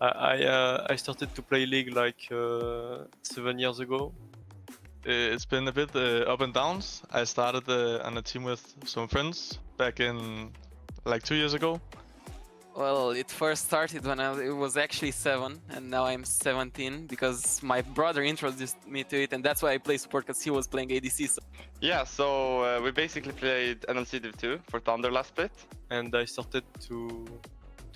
I started to play League like 7 years ago. It's been a bit up and downs. I started on a team with some friends back in like 2 years ago. Well, it first started when I was actually 7, and now I'm 17 because my brother introduced me to it, and that's why I play support, because he was playing ADC. So. Yeah, so we basically played NLC Div 2 for Thunder last split. And I started to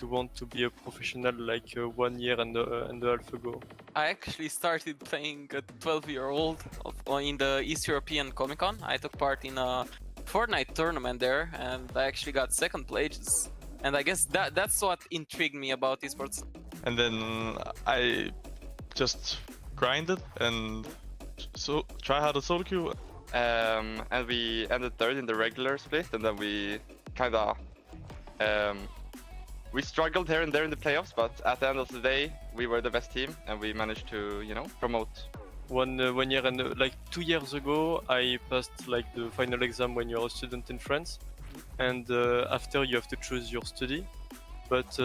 want to be a professional like 1 year and a half ago. I actually started playing at 12-year-old in the East European Comic Con. I took part in a Fortnite tournament there, and I actually got second place. And I guess that's what intrigued me about esports. And then I just grinded and try hard at solo queue. And we ended third in the regular split, and then we kinda we struggled here and there in the playoffs, but at the end of the day, we were the best team, and we managed to, you know, promote. 1 year and like 2 years ago, I passed like the final exam when you're a student in France, and after you have to choose your study. But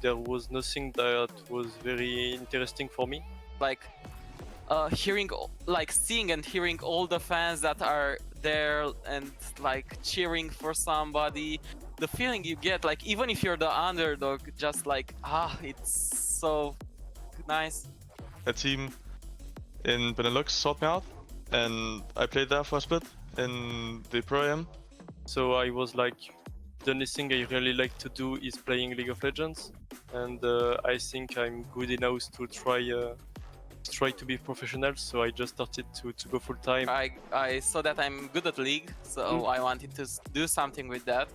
there was nothing that was very interesting for me. Like seeing and hearing all the fans that are there and like cheering for somebody. The feeling you get, like even if you're the underdog, just like it's so nice. A team in Benelux sought me out, and I played there for a split in the Pro Am. So I was like, the only thing I really like to do is playing League of Legends, and I think I'm good enough to try to be professional. So I just started to go full time. I saw that I'm good at League, so I wanted to do something with that.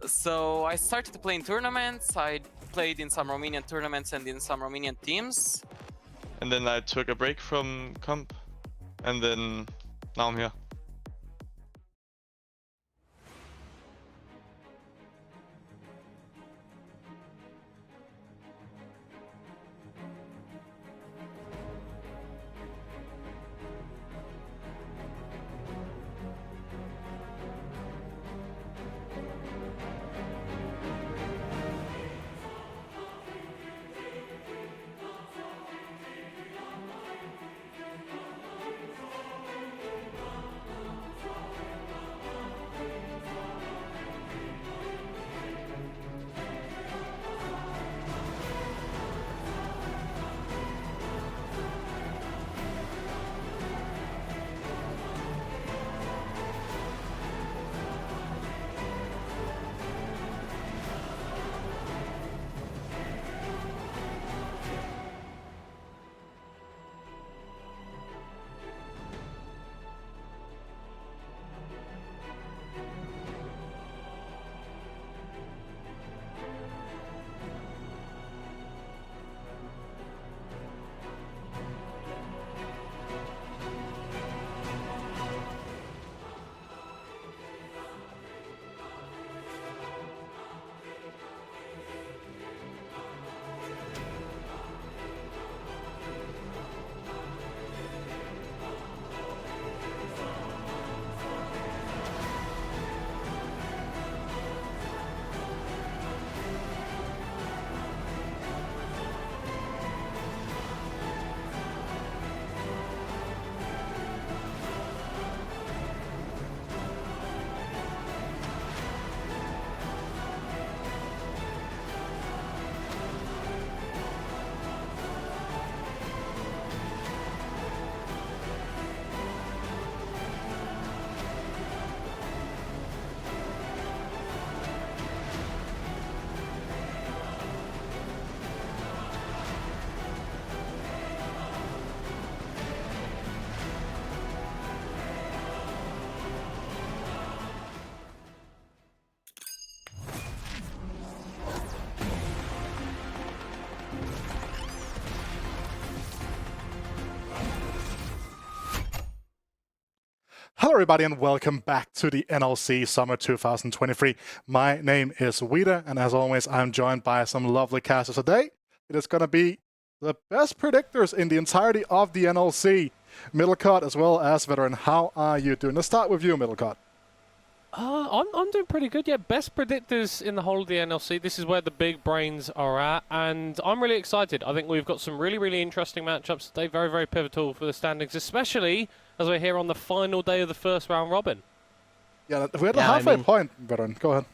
So I started to play in tournaments. I played in some Romanian tournaments and in some Romanian teams. And then I took a break from comp, and then now I'm here. Hello everybody and welcome back to the NLC Summer 2023. My name is Ruddy, and as always I'm joined by some lovely casters today. It is going to be the best predictors in the entirety of the NLC. Middlecott as well as Veteran, how are you doing? Let's start with you, Middlecott. I'm doing pretty good. Yeah, best predictors in the whole of the NLC. This is where the big brains are at, and I'm really excited. I think we've got some really, really interesting matchups today. Very, very pivotal for the standings, especially as we're here on the final day of the first round robin. Yeah, we're at the halfway point, veteran. Go ahead.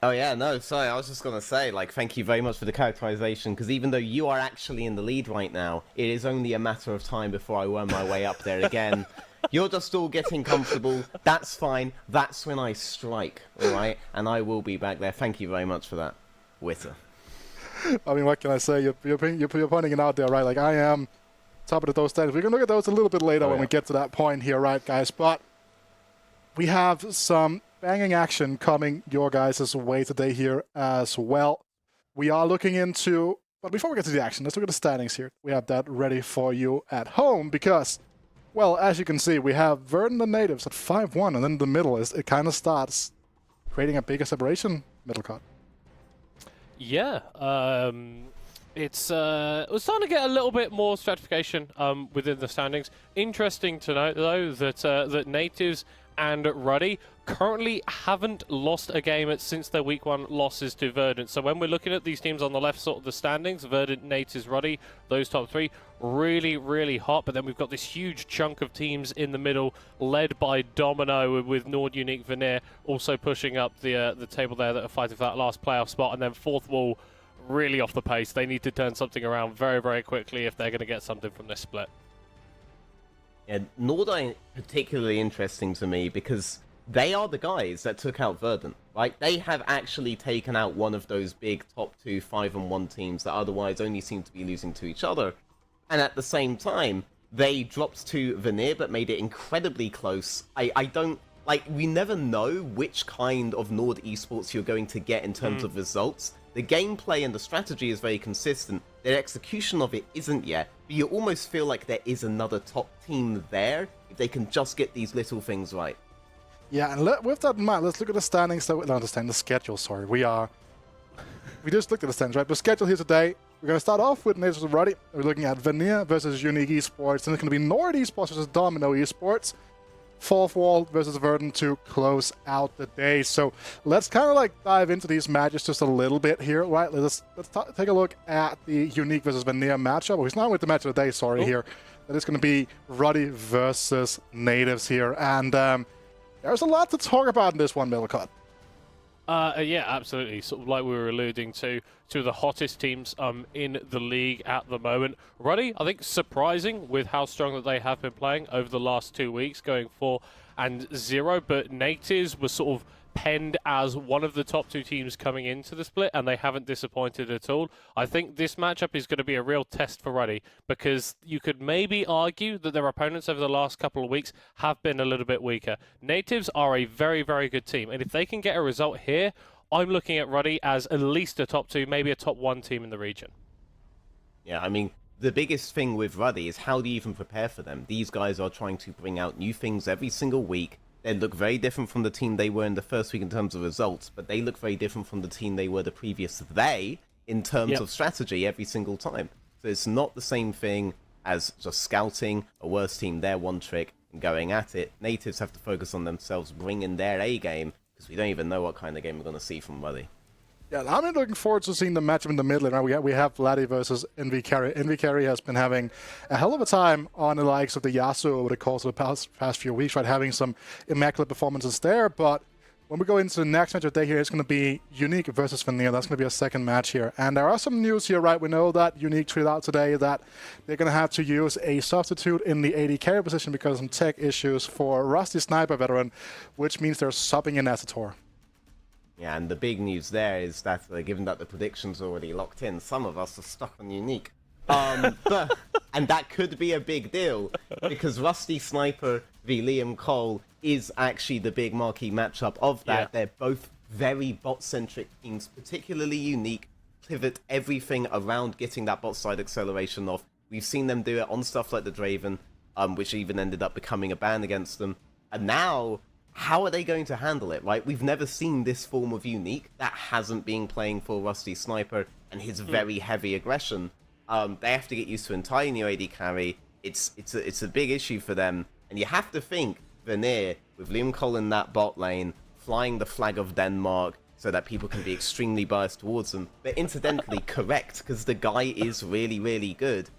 Oh yeah, no, sorry, I was just gonna say, like, thank you very much for the characterization, because even though you are actually in the lead right now, it is only a matter of time before I worm my way up there again. You're just all getting comfortable. That's fine. That's when I strike, all right? And I will be back there. Thank you very much for that, Witter. I mean, what can I say? You're pointing it out there, right? Like, I am top of those standings. We're going to look at those a little bit later when we get to that point here, right, guys? But we have some banging action coming your guys' way today here as well. We are looking into... But before we get to the action, let's look at the standings here. We have that ready for you at home because... Well, as you can see, we have Verdant and Nativz at 5-1, and then in the middle it kind of starts creating a bigger separation, middle cut. Yeah, it's starting to get a little bit more stratification within the standings. Interesting to note, though, that that Nativz and Ruddy currently haven't lost a game since their week 1 losses to Verdant. So when we're looking at these teams on the left sort of the standings, Verdant, Nativz, Ruddy, those top 3, really, really hot. But then we've got this huge chunk of teams in the middle, led by Domino with Nord, Unique, Veneer, also pushing up the table there that are fighting for that last playoff spot. And then Fourth Wall, really off the pace. They need to turn something around very, very quickly if they're going to get something from this split. Yeah, Nord are particularly interesting to me because they are the guys that took out Verdant, right? They have actually taken out one of those big top 2 5-1 teams that otherwise only seem to be losing to each other. And at the same time, they dropped to Veneer but made it incredibly close. I don't... Like, we never know which kind of Nord Esports you're going to get in terms of results. The gameplay and the strategy is very consistent. The execution of it isn't yet, but you almost feel like there is another top team there if they can just get these little things right. Yeah, and with that in mind, let's look at the standings. The schedule, sorry. We just looked at the standings, right? The schedule here today, we're going to start off with Nativz and Ruddy. We're looking at Veneer versus Unique Esports, and it's going to be Nord Esports versus Domino Esports. Fourth Wall versus Verdant to close out the day. So let's kind of like dive into these matches just a little bit here, right? Let's take a look at the Unique versus Veneer matchup. Well, it's not with the match of the day, sorry, here. That is going to be Ruddy versus Nativz here. And there's a lot to talk about in this one, Middlecut. Yeah, absolutely. Sort of like we were alluding to the hottest teams in the league at the moment. Ruddy, I think, surprising with how strong that they have been playing over the last 2 weeks, going 4-0. But Nativz was sort of penned as one of the top 2 teams coming into the split, and they haven't disappointed at all. I think this matchup is going to be a real test for Ruddy, because you could maybe argue that their opponents over the last couple of weeks have been a little bit weaker. Nativz are a very, very good team, and if they can get a result here, I'm looking at Ruddy as at least a top 2, maybe a top 1 team in the region. Yeah, I mean, the biggest thing with Ruddy is how do you even prepare for them? These guys are trying to bring out new things every single week. They look very different from the team they were in the first week in terms of results, but they look very different from the team they were the previous day in terms of strategy every single time. So it's not the same thing as just scouting a worse team, their one trick, and going at it. Nativz have to focus on themselves, bring in their A game, because we don't even know what kind of game we're going to see from Ruddy. Yeah, I'm looking forward to seeing the matchup in the middle. Right? We have Vladdy versus NV Carry. NV Carry has been having a hell of a time on the likes of the Yasuo over the course of the past few weeks, right? Having some immaculate performances there. But when we go into the next match of the day here, it's going to be Unique versus Veneer. That's going to be a second match here. And there are some news here, right? We know that Unique tweeted out today that they're going to have to use a substitute in the AD carry position because of some tech issues for Rusty Sniper veteran, which means they're subbing in Asator. Yeah, and the big news there is that, given that the predictions are already locked in, some of us are stuck on Unique. And that could be a big deal, because Rusty Sniper v Liam Cole is actually the big marquee matchup of that. Yeah. They're both very bot-centric teams, particularly Unique, pivot everything around getting that bot side acceleration off. We've seen them do it on stuff like the Draven, which even ended up becoming a ban against them. And now, how are they going to handle it, right? We've never seen this form of Unique that hasn't been playing for Rusty Sniper and his very heavy aggression. They have to get used to entire new AD carry. It's a big issue for them. And you have to think Veneer, with Liam Cole in that bot lane, flying the flag of Denmark so that people can be extremely biased towards them. But incidentally, correct, because the guy is really, really good.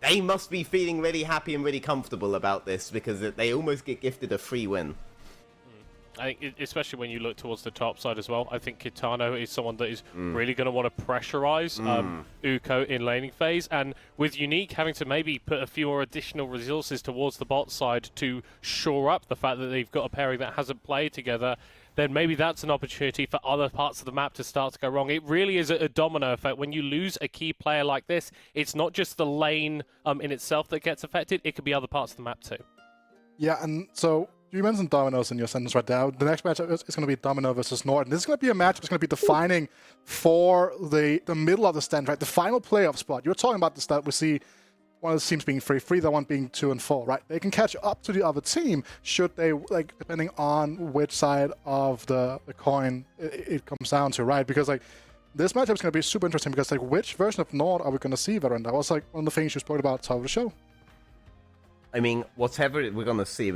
They must be feeling really happy and really comfortable about this because they almost get gifted a free win. I think, especially when you look towards the top side as well, I think Kitano is someone that is really going to want to pressurize Uko in laning phase, and with Unique having to maybe put a few more additional resources towards the bot side to shore up the fact that they've got a pairing that hasn't played together, then maybe that's an opportunity for other parts of the map to start to go wrong. It really is a domino effect. When you lose a key player like this, it's not just the lane in itself that gets affected, it could be other parts of the map too. Yeah, and so you mentioned dominoes in your sentence right now. The next matchup is going to be Domino versus Nord. And this is going to be a match that's going to be defining for the middle of the stand, right? The final playoff spot. You're talking about this that we see one of the teams being 3-3, the one being 2-4, right? They can catch up to the other team should they, like, depending on which side of the coin it comes down to, right? Because, like, this matchup is going to be super interesting because, like, which version of Nord are we going to see, Varun? That was, like, one of the things you spoke about at the top of the show. I mean, whatever we're going to see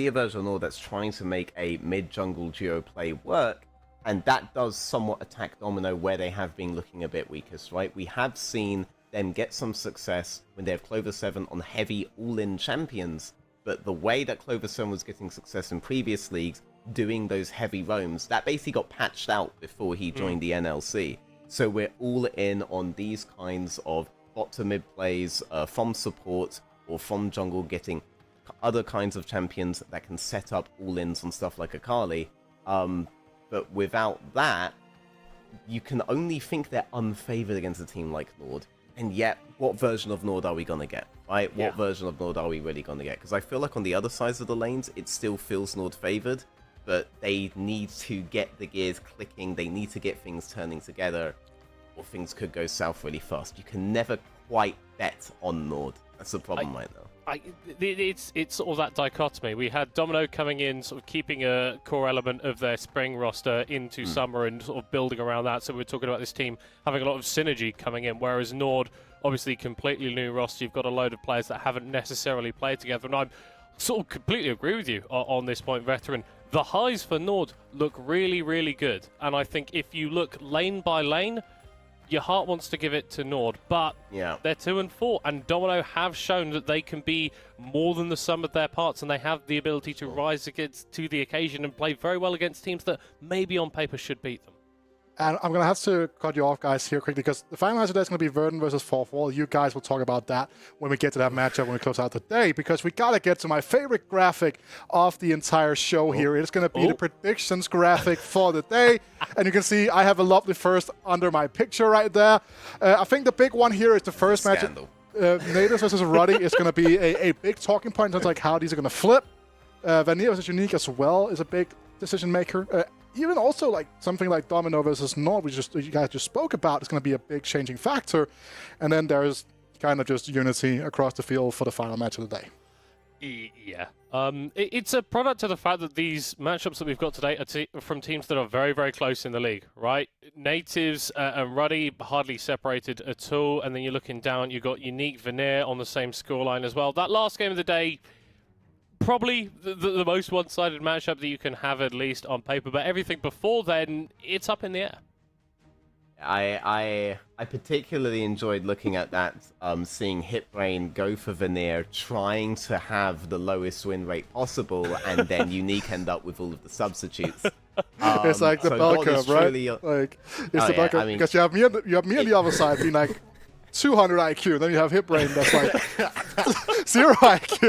a version of Nord that's trying to make a mid-jungle duo play work, and that does somewhat attack Domino where they have been looking a bit weakest, right? We have seen them get some success when they have Clover 7 on heavy all-in champions, but the way that Clover 7 was getting success in previous leagues, doing those heavy roams, that basically got patched out before he joined the NLC. So we're all in on these kinds of bot to mid plays from support, or from jungle, getting other kinds of champions that can set up all-ins on stuff like Akali. But without that, you can only think they're unfavored against a team like Nord. And yet, what version of Nord are we going to get? Right? What version of Nord are we really going to get? Because I feel like on the other sides of the lanes, it still feels Nord favored, but they need to get the gears clicking, they need to get things turning together, or things could go south really fast. You can never quite bet on Nord. That's the problem right now. It's sort of that dichotomy. We had Domino coming in, sort of keeping a core element of their spring roster into summer and sort of building around that. So we're talking about this team having a lot of synergy coming in, whereas Nord, obviously completely new roster. You've got a load of players that haven't necessarily played together. And I sort of completely agree with you on this point, Veteran. The highs for Nord look really, really good. And I think if you look lane by lane, your heart wants to give it to Nord, but they're 2-4, and Domino have shown that they can be more than the sum of their parts, and they have the ability to rise to the occasion and play very well against teams that maybe on paper should beat them. And I'm going to have to cut you off, guys, here quickly, because the final match today is going to be Verdun versus 4-4. You guys will talk about that when we get to that matchup, when we close out today, because we got to get to my favorite graphic of the entire show here. It's going to be the predictions graphic for the day. And you can see I have a lovely first under my picture right there. I think the big one here is the first match. Nativz versus Ruddy is going to be a big talking point in terms of like how these are going to flip. Vanilla versus Unique as well is a big decision maker. Even also like something like Domino versus Nord, you guys just spoke about, is going to be a big changing factor. And then there's kind of just unity across the field for the final match of the day. Yeah. It's a product of the fact that these matchups that we've got today are from teams that are very, very close in the league, right? Nativz and Ruddy hardly separated at all. And then you're looking down, you've got Unique, Veneer on the same scoreline as well. That last game of the day, probably the most one-sided matchup that you can have, at least on paper, but everything before then, it's up in the air. I particularly enjoyed looking at that, seeing Hitbrain go for Veneer, trying to have the lowest win rate possible, and then Unique end up with all of the substitutes. It's like the bell curve, right? Like it's the bell curve, because you have me on the other side being like 200 IQ, then you have Hitbrain that's like 0 IQ.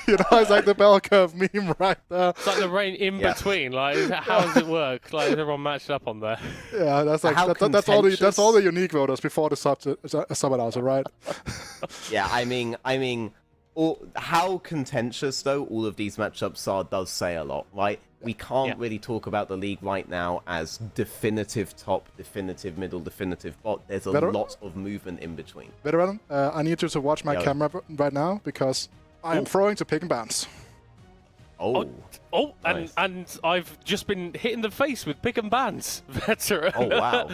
You know, it's like the bell curve meme right there. It's like the rain in between. Like, how does it work? Like, is everyone matched up on there? Yeah, that's like that's all the Unique voters before the sub announcer, right? Yeah, I mean, how contentious though all of these matchups are does say a lot, right? We can't really talk about the league right now as definitive top, definitive middle, definitive bot. There's a lot of movement in between. Veteran, I need you to watch my camera right now because I am throwing to pick and bans. Nice. and I've just been hit in the face with pick and bans, Veteran. Oh, wow.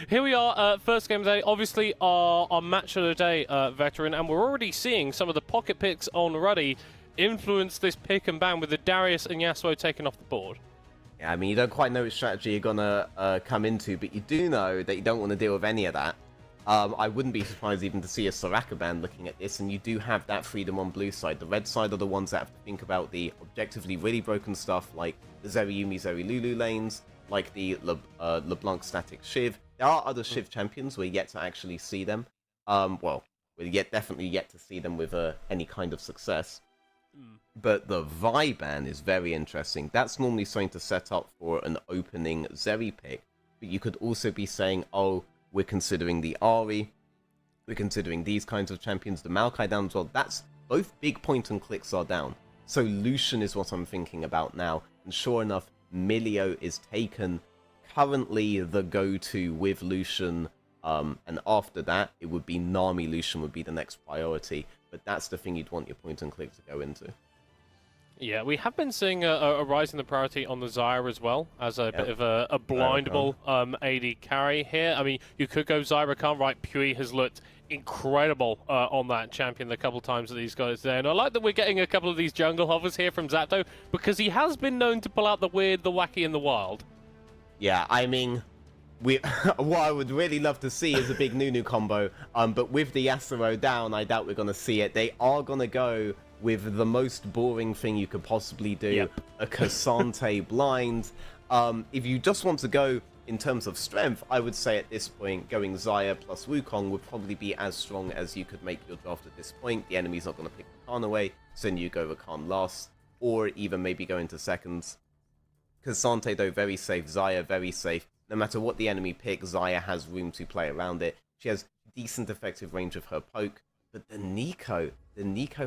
Here we are, first game of the day. Obviously, our match of the day, Veteran, and we're already seeing some of the pocket picks on Ruddy influence this pick and ban with the Darius and Yasuo taken off the board. Yeah, I mean, you don't quite know which strategy you're gonna come into, but you do know that you don't want to deal with any of that. I wouldn't be surprised even to see a Soraka ban looking at this, and you do have that freedom on blue side. The red side are the ones that have to think about the objectively really broken stuff, like the Zeriyumi, Zerilulu lanes, like the LeBlanc static Shiv. There are other Shiv champions, we're yet to actually see them. Well, we're definitely yet to see them with any kind of success. But the Vi ban is very interesting. That's normally something to set up for an opening Zeri pick, but you could also be saying, oh, we're considering the Ahri, we're considering these kinds of champions, the Maokai down as well. That's both big point and clicks are down. So Lucian is what I'm thinking about now. And sure enough, Milio is taken. Currently the go-to with Lucian. And after that, it would be Nami Lucian would be the next priority. But that's the thing you'd want your point and click to go into. Yeah, we have been seeing a rise in the priority on the Zyra as well, as a bit of a blindable AD carry here. I mean, you could go Zyra Khan, right? Pui has looked incredible on that champion the couple times that these guys there. And I like that we're getting a couple of these jungle hovers here from Zato, because he has been known to pull out the weird, the wacky, and the wild. Yeah, I mean, what I would really love to see is a big Nunu combo, but with the Yasuo down, I doubt we're going to see it. They are going to go with the most boring thing you could possibly do, a Cassante blind. If you just want to go in terms of strength, I would say at this point, going Xayah plus Wukong would probably be as strong as you could make your draft at this point. The enemy's not going to pick Rakan away, so then you go Rakan last, or even maybe go into seconds. Cassante, though, very safe. Xayah, very safe. No matter what the enemy picks, Xayah has room to play around it. She has decent effective range of her poke. But the Nico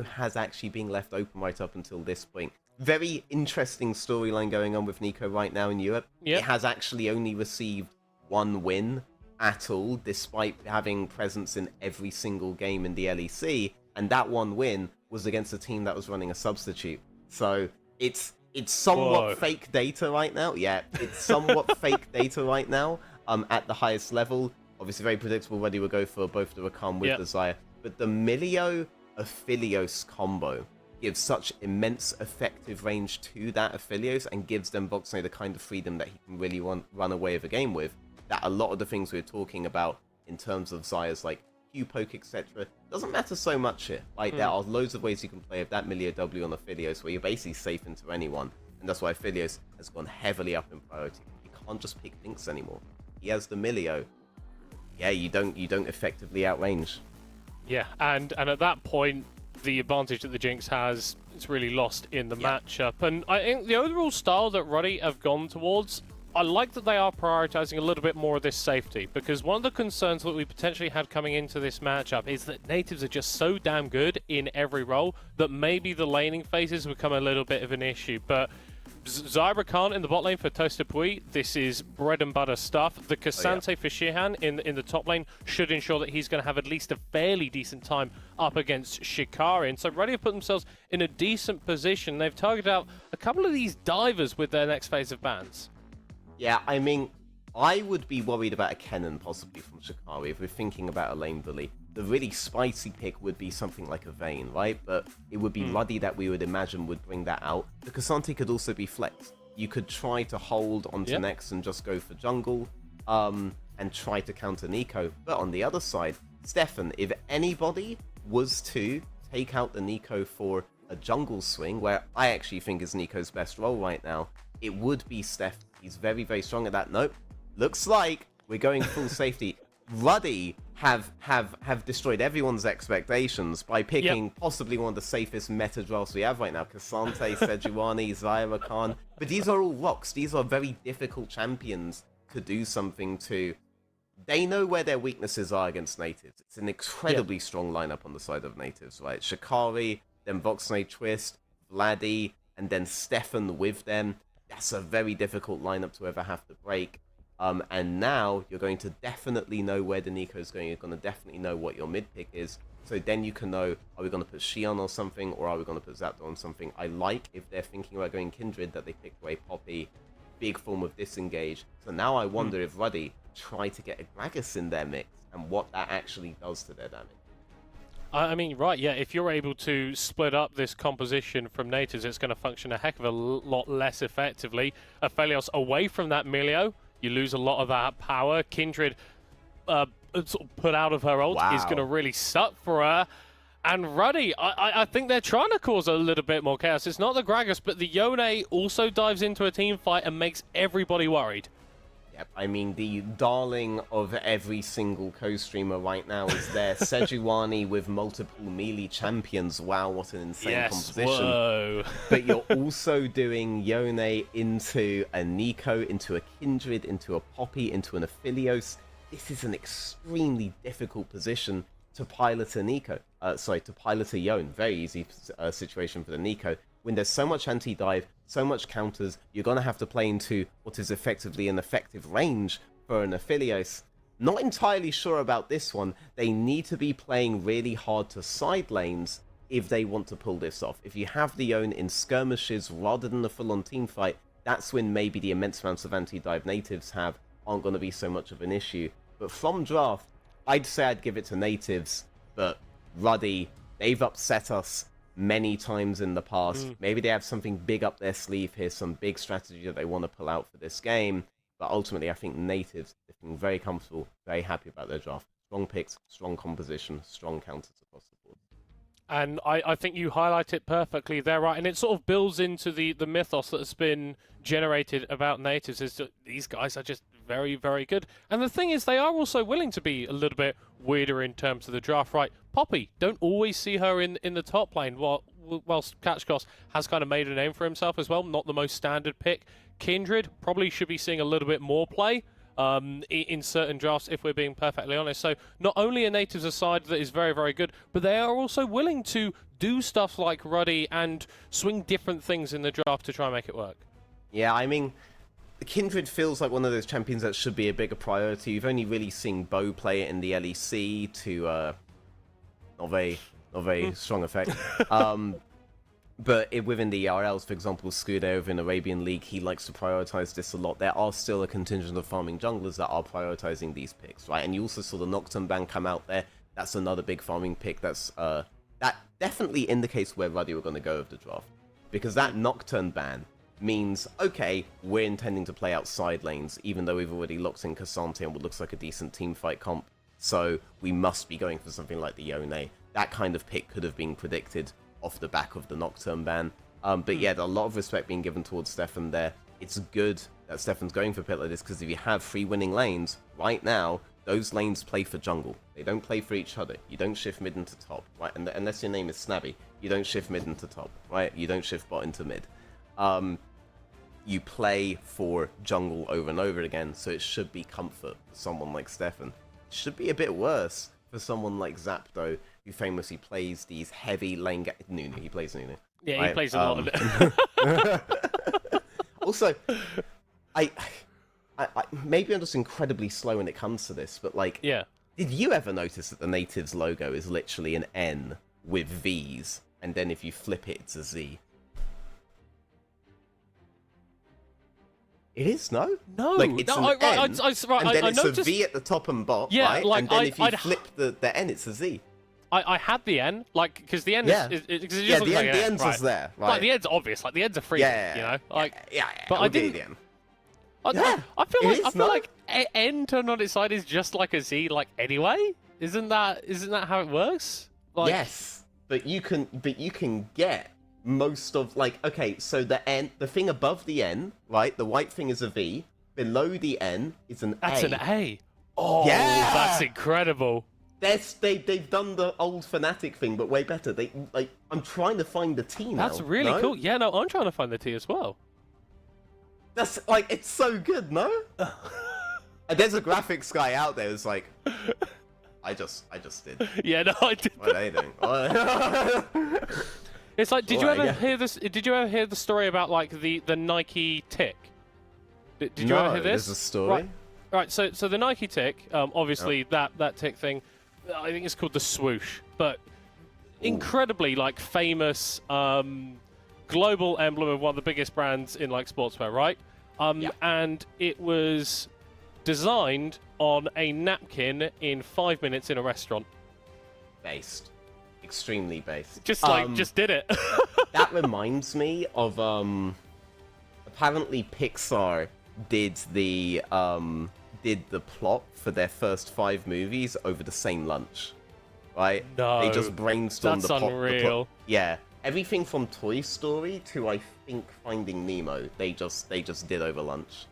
has actually been left open right up until this point. Very interesting storyline going on with Nico right now in Europe. It has actually only received one win at all, despite having presence in every single game in the LEC. And that one win was against a team that was running a substitute. So it's somewhat fake data right now. Yeah, it's somewhat fake data right now at the highest level. Obviously very predictable whether you would go for both the Rakan with the Xayah. But the Milio Aphelios combo gives such immense effective range to that Aphelios and gives them Voxnay the kind of freedom that he can really run away with a game with, that a lot of the things we're talking about in terms of Xayah's like Q poke, etc., doesn't matter so much here. Like, there are loads of ways you can play with that Milio W on Aphelios where you're basically safe into anyone. And that's why Aphelios has gone heavily up in priority. You can't just pick Lynx anymore. He has the Milio. Yeah, you don't effectively outrange. Yeah, and at that point, the advantage that the Jinx has is really lost in the matchup. And I think the overall style that Ruddy have gone towards, I like that they are prioritizing a little bit more of this safety, because one of the concerns that we potentially had coming into this matchup is that Nativz are just so damn good in every role that maybe the laning phases become a little bit of an issue. But Zyra Khan in the bot lane for Toaster Pui, this is bread and butter stuff. The Cassante for Shihan in the top lane should ensure that he's going to have at least a fairly decent time up against Shikari. And so Ruddy have put themselves in a decent position. They've targeted out a couple of these divers with their next phase of bans. Yeah, I mean, I would be worried about a Kennen possibly from Shikari if we're thinking about a lane bully. The really spicy pick would be something like a Vayne, right? But it would be Ruddy that we would imagine would bring that out. The Cassante could also be flexed. You could try to hold onto next and just go for jungle, and try to counter Nico. But on the other side, Stefan, if anybody was to take out the Nico for a jungle swing, where I actually think is Nico's best role right now, it would be Stefan. He's very, very strong at that. Nope. Looks like we're going full safety. Ruddy have destroyed everyone's expectations by picking possibly one of the safest meta drafts we have right now. Cassante, Sejuani, Zyra Khan. But these are all rocks. These are very difficult champions to do something to. They know where their weaknesses are against Nativz. It's an incredibly strong lineup on the side of Nativz, right? Shikari, then Voxnay Twist, Vladdy, and then Stefan with them. That's a very difficult lineup to ever have to break. And now you're going to definitely know where the Nico is going. You're going to definitely know what your mid pick is. So then you can know, are we going to put Xion or something, or are we going to put Zapdos on something? I like, if they're thinking about going Kindred, that they pick away Poppy, big form of disengage. So now I wonder if Ruddy try to get a Gragas in their mix and what that actually does to their damage. I mean, right, yeah, if you're able to split up this composition from Nativz, it's going to function a heck of a lot less effectively. Aphelios away from that Milio, you lose a lot of that power. Kindred sort of put out of her ult is going to really suck for her. And Ruddy, I think they're trying to cause a little bit more chaos. It's not the Gragas, but the Yone also dives into a team fight and makes everybody worried. Yep, I mean, the darling of every single co-streamer right now is there. Sejuani with multiple melee champions. Wow, what an insane composition. Whoa. But you're also doing Yone into a Nico, into a Kindred, into a Poppy, into an Aphelios. This is an extremely difficult position to pilot a Nico. To pilot a Yone. Very easy situation for the Nico. When there's so much anti-dive, so much counters, you're going to have to play into what is effectively an effective range for an Aphelios. Not entirely sure about this one. They need to be playing really hard to side lanes if they want to pull this off. If you have the Yone in skirmishes rather than a full-on team fight, that's when maybe the immense amounts of anti-dive Nativz have aren't going to be so much of an issue. But from draft, I'd say I'd give it to Nativz, but Ruddy, they've upset us many times in the past. Maybe they have something big up their sleeve here, some big strategy that they want to pull out for this game. But ultimately, I think Nativz are feeling very comfortable, very happy about their draft. Strong picks, strong composition, strong counters across the board. And I think you highlight it perfectly there, right? And it sort of builds into the mythos that has been generated about Nativz, is that these guys are just very, very good. And the thing is, they are also willing to be a little bit weirder in terms of the draft, right? Poppy, don't always see her in the top lane, whilst Catchcross has kind of made a name for himself as well. Not the most standard pick. Kindred probably should be seeing a little bit more play in certain drafts, if we're being perfectly honest. So not only are Nativz a side that is very, very good, but they are also willing to do stuff like Ruddy and swing different things in the draft to try and make it work. Yeah, I mean, Kindred feels like one of those champions that should be a bigger priority. You've only really seen Bo play it in the LEC to not very strong effect. But within the ERLs, for example, Scudo over in Arabian League, he likes to prioritize this a lot. There are still a contingent of farming junglers that are prioritizing these picks, right? And you also saw the Nocturne ban come out there. That's another big farming pick. That definitely indicates where Ruddy were going to go with the draft. Because that Nocturne ban means, okay, we're intending to play outside lanes, even though we've already locked in Cassante and what looks like a decent team fight comp. So we must be going for something like the Yone. That kind of pick could have been predicted off the back of the Nocturne ban. But yeah, a lot of respect being given towards Stefan there. It's good that Stefan's going for a pick like this, because if you have 3 winning lanes, right now, those lanes play for jungle. They don't play for each other. You don't shift mid into top, right? And unless your name is Snabby, you don't shift mid into top, right? You don't shift bot into mid. You play for jungle over and over again, so it should be comfort for someone like Stefan. It should be a bit worse for someone like Zapdo, who famously plays these heavy lane... Nunu, he plays Nunu. Yeah, right? he plays a lot of it. Also, I maybe I'm just incredibly slow when it comes to this, but like, Yeah. did you ever notice that the Nativz logo is literally an N with V's, and then if you flip it, it's a Z? It is, no? No, Like, it's no, an N, and then it's noticed... a V at the top and bottom, Yeah, right? like, and then if you I'd- flip the N, it's a Z. I had the N, like, because the N Yeah. is it just Yeah, looks the like N, an the N, N's right. was there, right? Like, the N's obvious, like, the N's are free, Yeah, you know? Like, yeah, but we'll I give you didn't... the N. I feel it like, is, I feel no? like N turned on its side is just like a Z, like, anyway? Isn't that how it works? Like, Yes, but you can get most of, like, okay, so the N, the thing above the N, right? The white thing is a V. Below the N is an That's A. an A. Oh, Yeah! that's incredible. They've done the old Fnatic thing, but way better. I'm trying to find the T now. That's really no? cool. Yeah, no, I'm trying to find the T as well. That's like, it's so good, no? And there's a graphics guy out there who's like, I just did. Yeah, no, I did. What are they doing? It's like, did you Alright, ever yeah. hear this? Did you ever hear the story about like the Nike tick? Did you ever hear this? There's a story. Right. So the Nike tick, obviously that tick thing, I think it's called the swoosh, but incredibly like famous global emblem of one of the biggest brands in like sportswear, right? And it was designed on a napkin in 5 minutes in a restaurant. Based. extremely based. Just like, just did it. That reminds me of apparently Pixar did the plot for their first 5 movies over the same lunch, right? No, they just brainstormed that's the plot. unreal. Yeah, everything from Toy Story to I think Finding Nemo, they just did over lunch.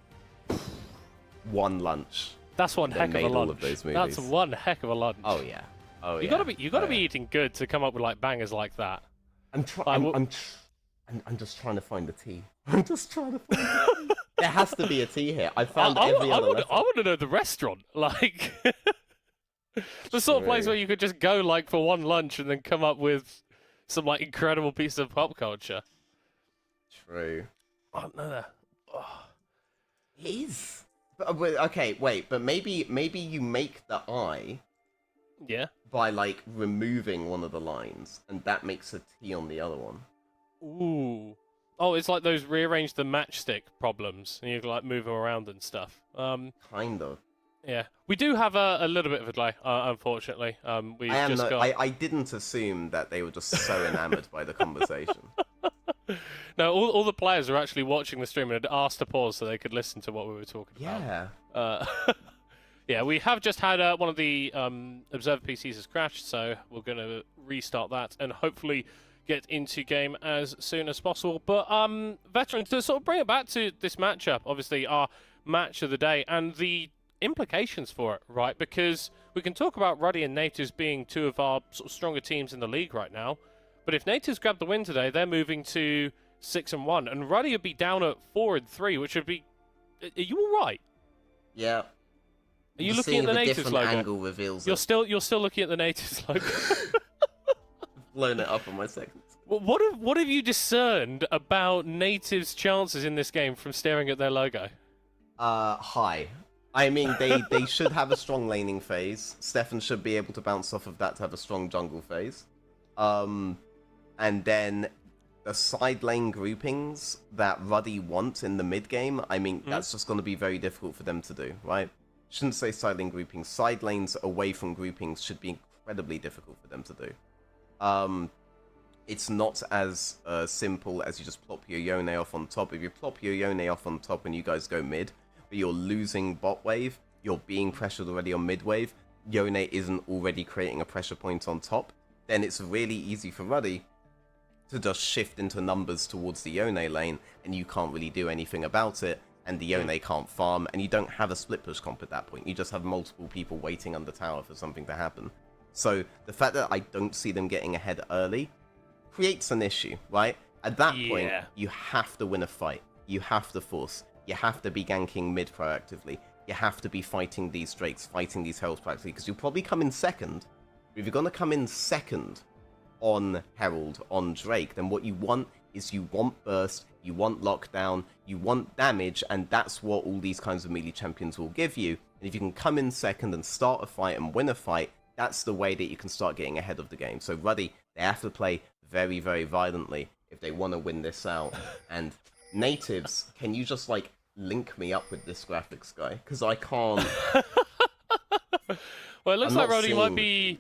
One lunch. That's one They heck of a made all lunch. of those That's movies. one heck of a lunch. Oh yeah. Oh You yeah. gotta be Yeah. eating good to come up with like bangers like that. I'm just trying to find the tea. I'm just trying to find the tea. There has to be a tea here. I found every other letter. I want to know the restaurant, like the sort of place True. where you could just go like for one lunch and then come up with some like incredible piece of pop culture. True. I don't know that. It is. But, okay, wait. But maybe you make the eye Yeah. by like removing one of the lines, and that makes a T on the other one. Ooh. Oh, it's like those rearrange the matchstick problems, and you can like move them around and stuff. Kind of. Yeah. We do have a little bit of a delay, unfortunately. We've just got. I didn't assume that they were just so enamored by the conversation. No, all the players are actually watching the stream and had asked to pause so they could listen to what we were talking about. Yeah. Yeah, we have just had one of the observer PCs has crashed, so we're going to restart that and hopefully get into game as soon as possible. But veteran, to sort of bring it back to this matchup, obviously our match of the day and the implications for it, right? Because we can talk about Ruddy and Nativz being 2 of our sort of stronger teams in the league right now. But if Nativz grab the win today, they're moving to 6-1, and Ruddy would be down at 4-3, which would be. Are you all right? Yeah. Are you Just looking at the seeing Nativz logo? angle reveals You're it. still looking at the Nativz logo. Blown it up on my seconds. Well, what have you discerned about Nativ's chances in this game from staring at their logo? High. I mean, they should have a strong laning phase. Stefan should be able to bounce off of that to have a strong jungle phase. And then the side lane groupings that Ruddy want in the mid game, I mean, that's just going to be very difficult for them to do, right? Shouldn't say side lane groupings. Side lanes away from groupings should be incredibly difficult for them to do. It's not as simple as you just plop your Yone off on top. If you plop your Yone off on top and you guys go mid, but you're losing bot wave, you're being pressured already on mid wave, Yone isn't already creating a pressure point on top, then it's really easy for Ruddy to just shift into numbers towards the Yone lane, and you can't really do anything about it, and the Yone can't farm, and you don't have a split push comp at that point. You just have multiple people waiting under tower for something to happen. So the fact that I don't see them getting ahead early creates an issue, right? At that point, you have to win a fight. You have to force. You have to be ganking mid proactively. You have to be fighting these Drakes, fighting these Heralds practically, because you'll probably come in second. If you're going to come in second on Herald, on Drake, then what you want is you want burst, you want lockdown, you want damage, and that's what all these kinds of melee champions will give you. And if you can come in second and start a fight and win a fight, that's the way that you can start getting ahead of the game. So Ruddy, they have to play very, very violently if they want to win this out. And Nativz, can you just, like, link me up with this graphics guy? Because I can't... Well, it looks I'm like not Ruddy might seeing- be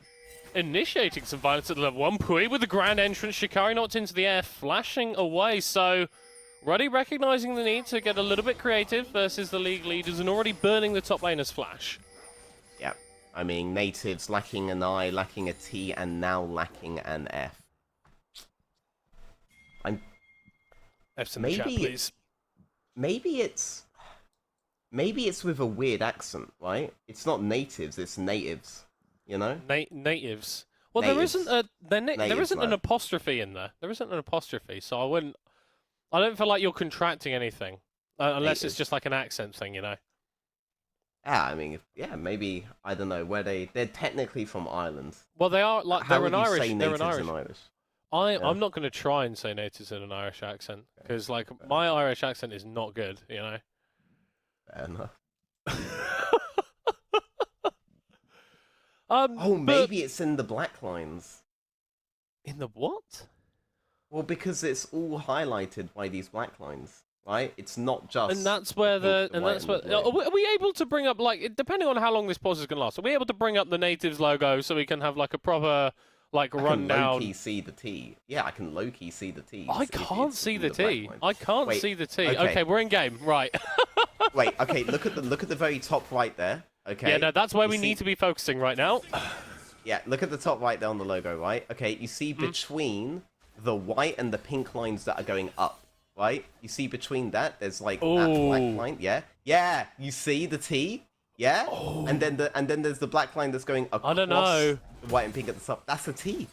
initiating some violence at level 1. Pui with the grand entrance, Shikari knocked into the air, flashing away. So Ruddy recognizing the need to get a little bit creative versus the league leaders and already burning the top laner's flash. Yeah, I mean, Nativz lacking an I, lacking a T, and now lacking an F. F's in the chat, Maybe please. Maybe it's with a weird accent, right? It's not Nativz, it's Natives, you know? Natives. Well, there isn't a there Natives, isn't an man. apostrophe in there. There isn't an apostrophe, so I wouldn't. I don't feel like you're contracting anything, unless it's Natives. just like an accent thing, you know. Yeah, I mean, yeah, maybe, I don't know, they're technically from Ireland. Well, they are like How they're would an you Irish. say They're natives an Irish. in Irish? I'm not going to try and say natives in an Irish accent because, like, my Irish accent is not good, you know. Fair enough. Oh, Oh, maybe it's in the black lines. in the what? Well, because it's all highlighted by these black lines, right? It's not just... And that's where the pink, and white, that's and where the blue. are we able to bring up like depending on how long this pause is going to last? Are we able to bring up the natives logo so we can have like a proper like I run can down. low-key see the T. Yeah, I can low-key see the T. I can't see the T. I can't Wait, see the T. okay. Okay, we're in game. Right. Wait, okay, look at the very top right there. Okay. Yeah, no, that's where we see- need to be focusing right now. Yeah, look at the top right there on the logo, right? Okay, you see between the white and the pink lines that are going up, right? You see between that, there's like that black Ooh. line. Yeah, yeah. You see the T. Yeah. And then there's the black line that's going across. I don't know. The white and pink at the top. That's a T.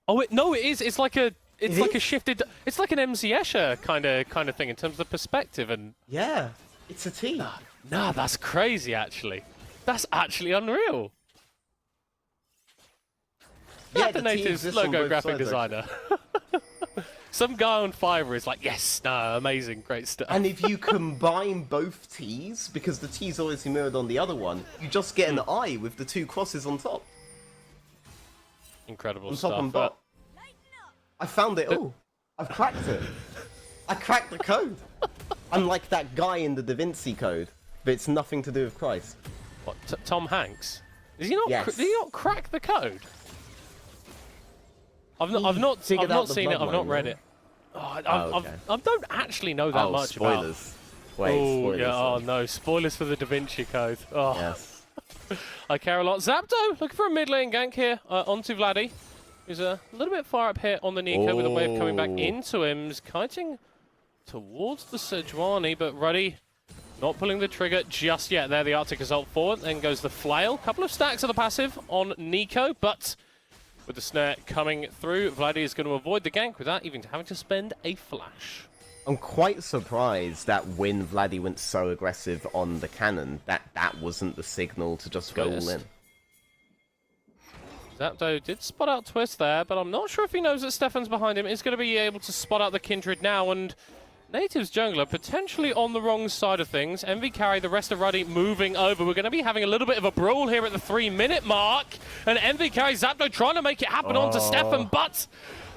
Oh, no, it is. It's like a. It's It like a is? shifted. It's like an MC Escher kind of thing in terms of the perspective and. Yeah, it's a T. Nah, that's crazy. Actually, that's actually unreal. Yeah, the the T Nativz exists on logo both graphic sides, designer. Some guy on Fiverr is like, yes, nah, amazing, great stuff. And if you combine both T's, because the T's obviously mirrored on the other one, you just get an I with the two crosses on top. Incredible On top stuff. and bot. I found it all. I've cracked it. I cracked the code. I'm like that guy in the Da Vinci Code, but it's nothing to do with Christ. What, Tom Hanks? Is he not? Yes. Did he not crack the code? I've not figured out the seen it. I've not bloodline, read though. it. Okay. I don't actually know that much spoilers. about. Wait, Oh spoilers. yeah. Oh then. no, spoilers for the Da Vinci Code. Oh, Yes. I care a lot. Zapdo looking for a mid lane gank here onto Vladdy, who's a little bit far up here on the Nico with a wave coming back Oh. into him. He's kiting towards the Sejuani, but Ruddy not pulling the trigger just yet. There, the Arctic Assault forward. Then goes the flail. Couple of stacks of the passive on Nico, but with the snare coming through, Vladdy is going to avoid the gank without even having to spend a flash. I'm quite surprised that when Vladdy went so aggressive on the cannon, that wasn't the signal to just go all Twist. in. Zapdo did spot out Twist there, but I'm not sure if he knows that Stefan's behind him. He's going to be able to spot out the Kindred now, and Nativz jungler potentially on the wrong side of things. MV carry, the rest of Ruddy moving over. We're going to be having a little bit of a brawl here at the 3-minute mark. And MV carry, Zapdo trying to make it happen onto Stefan, but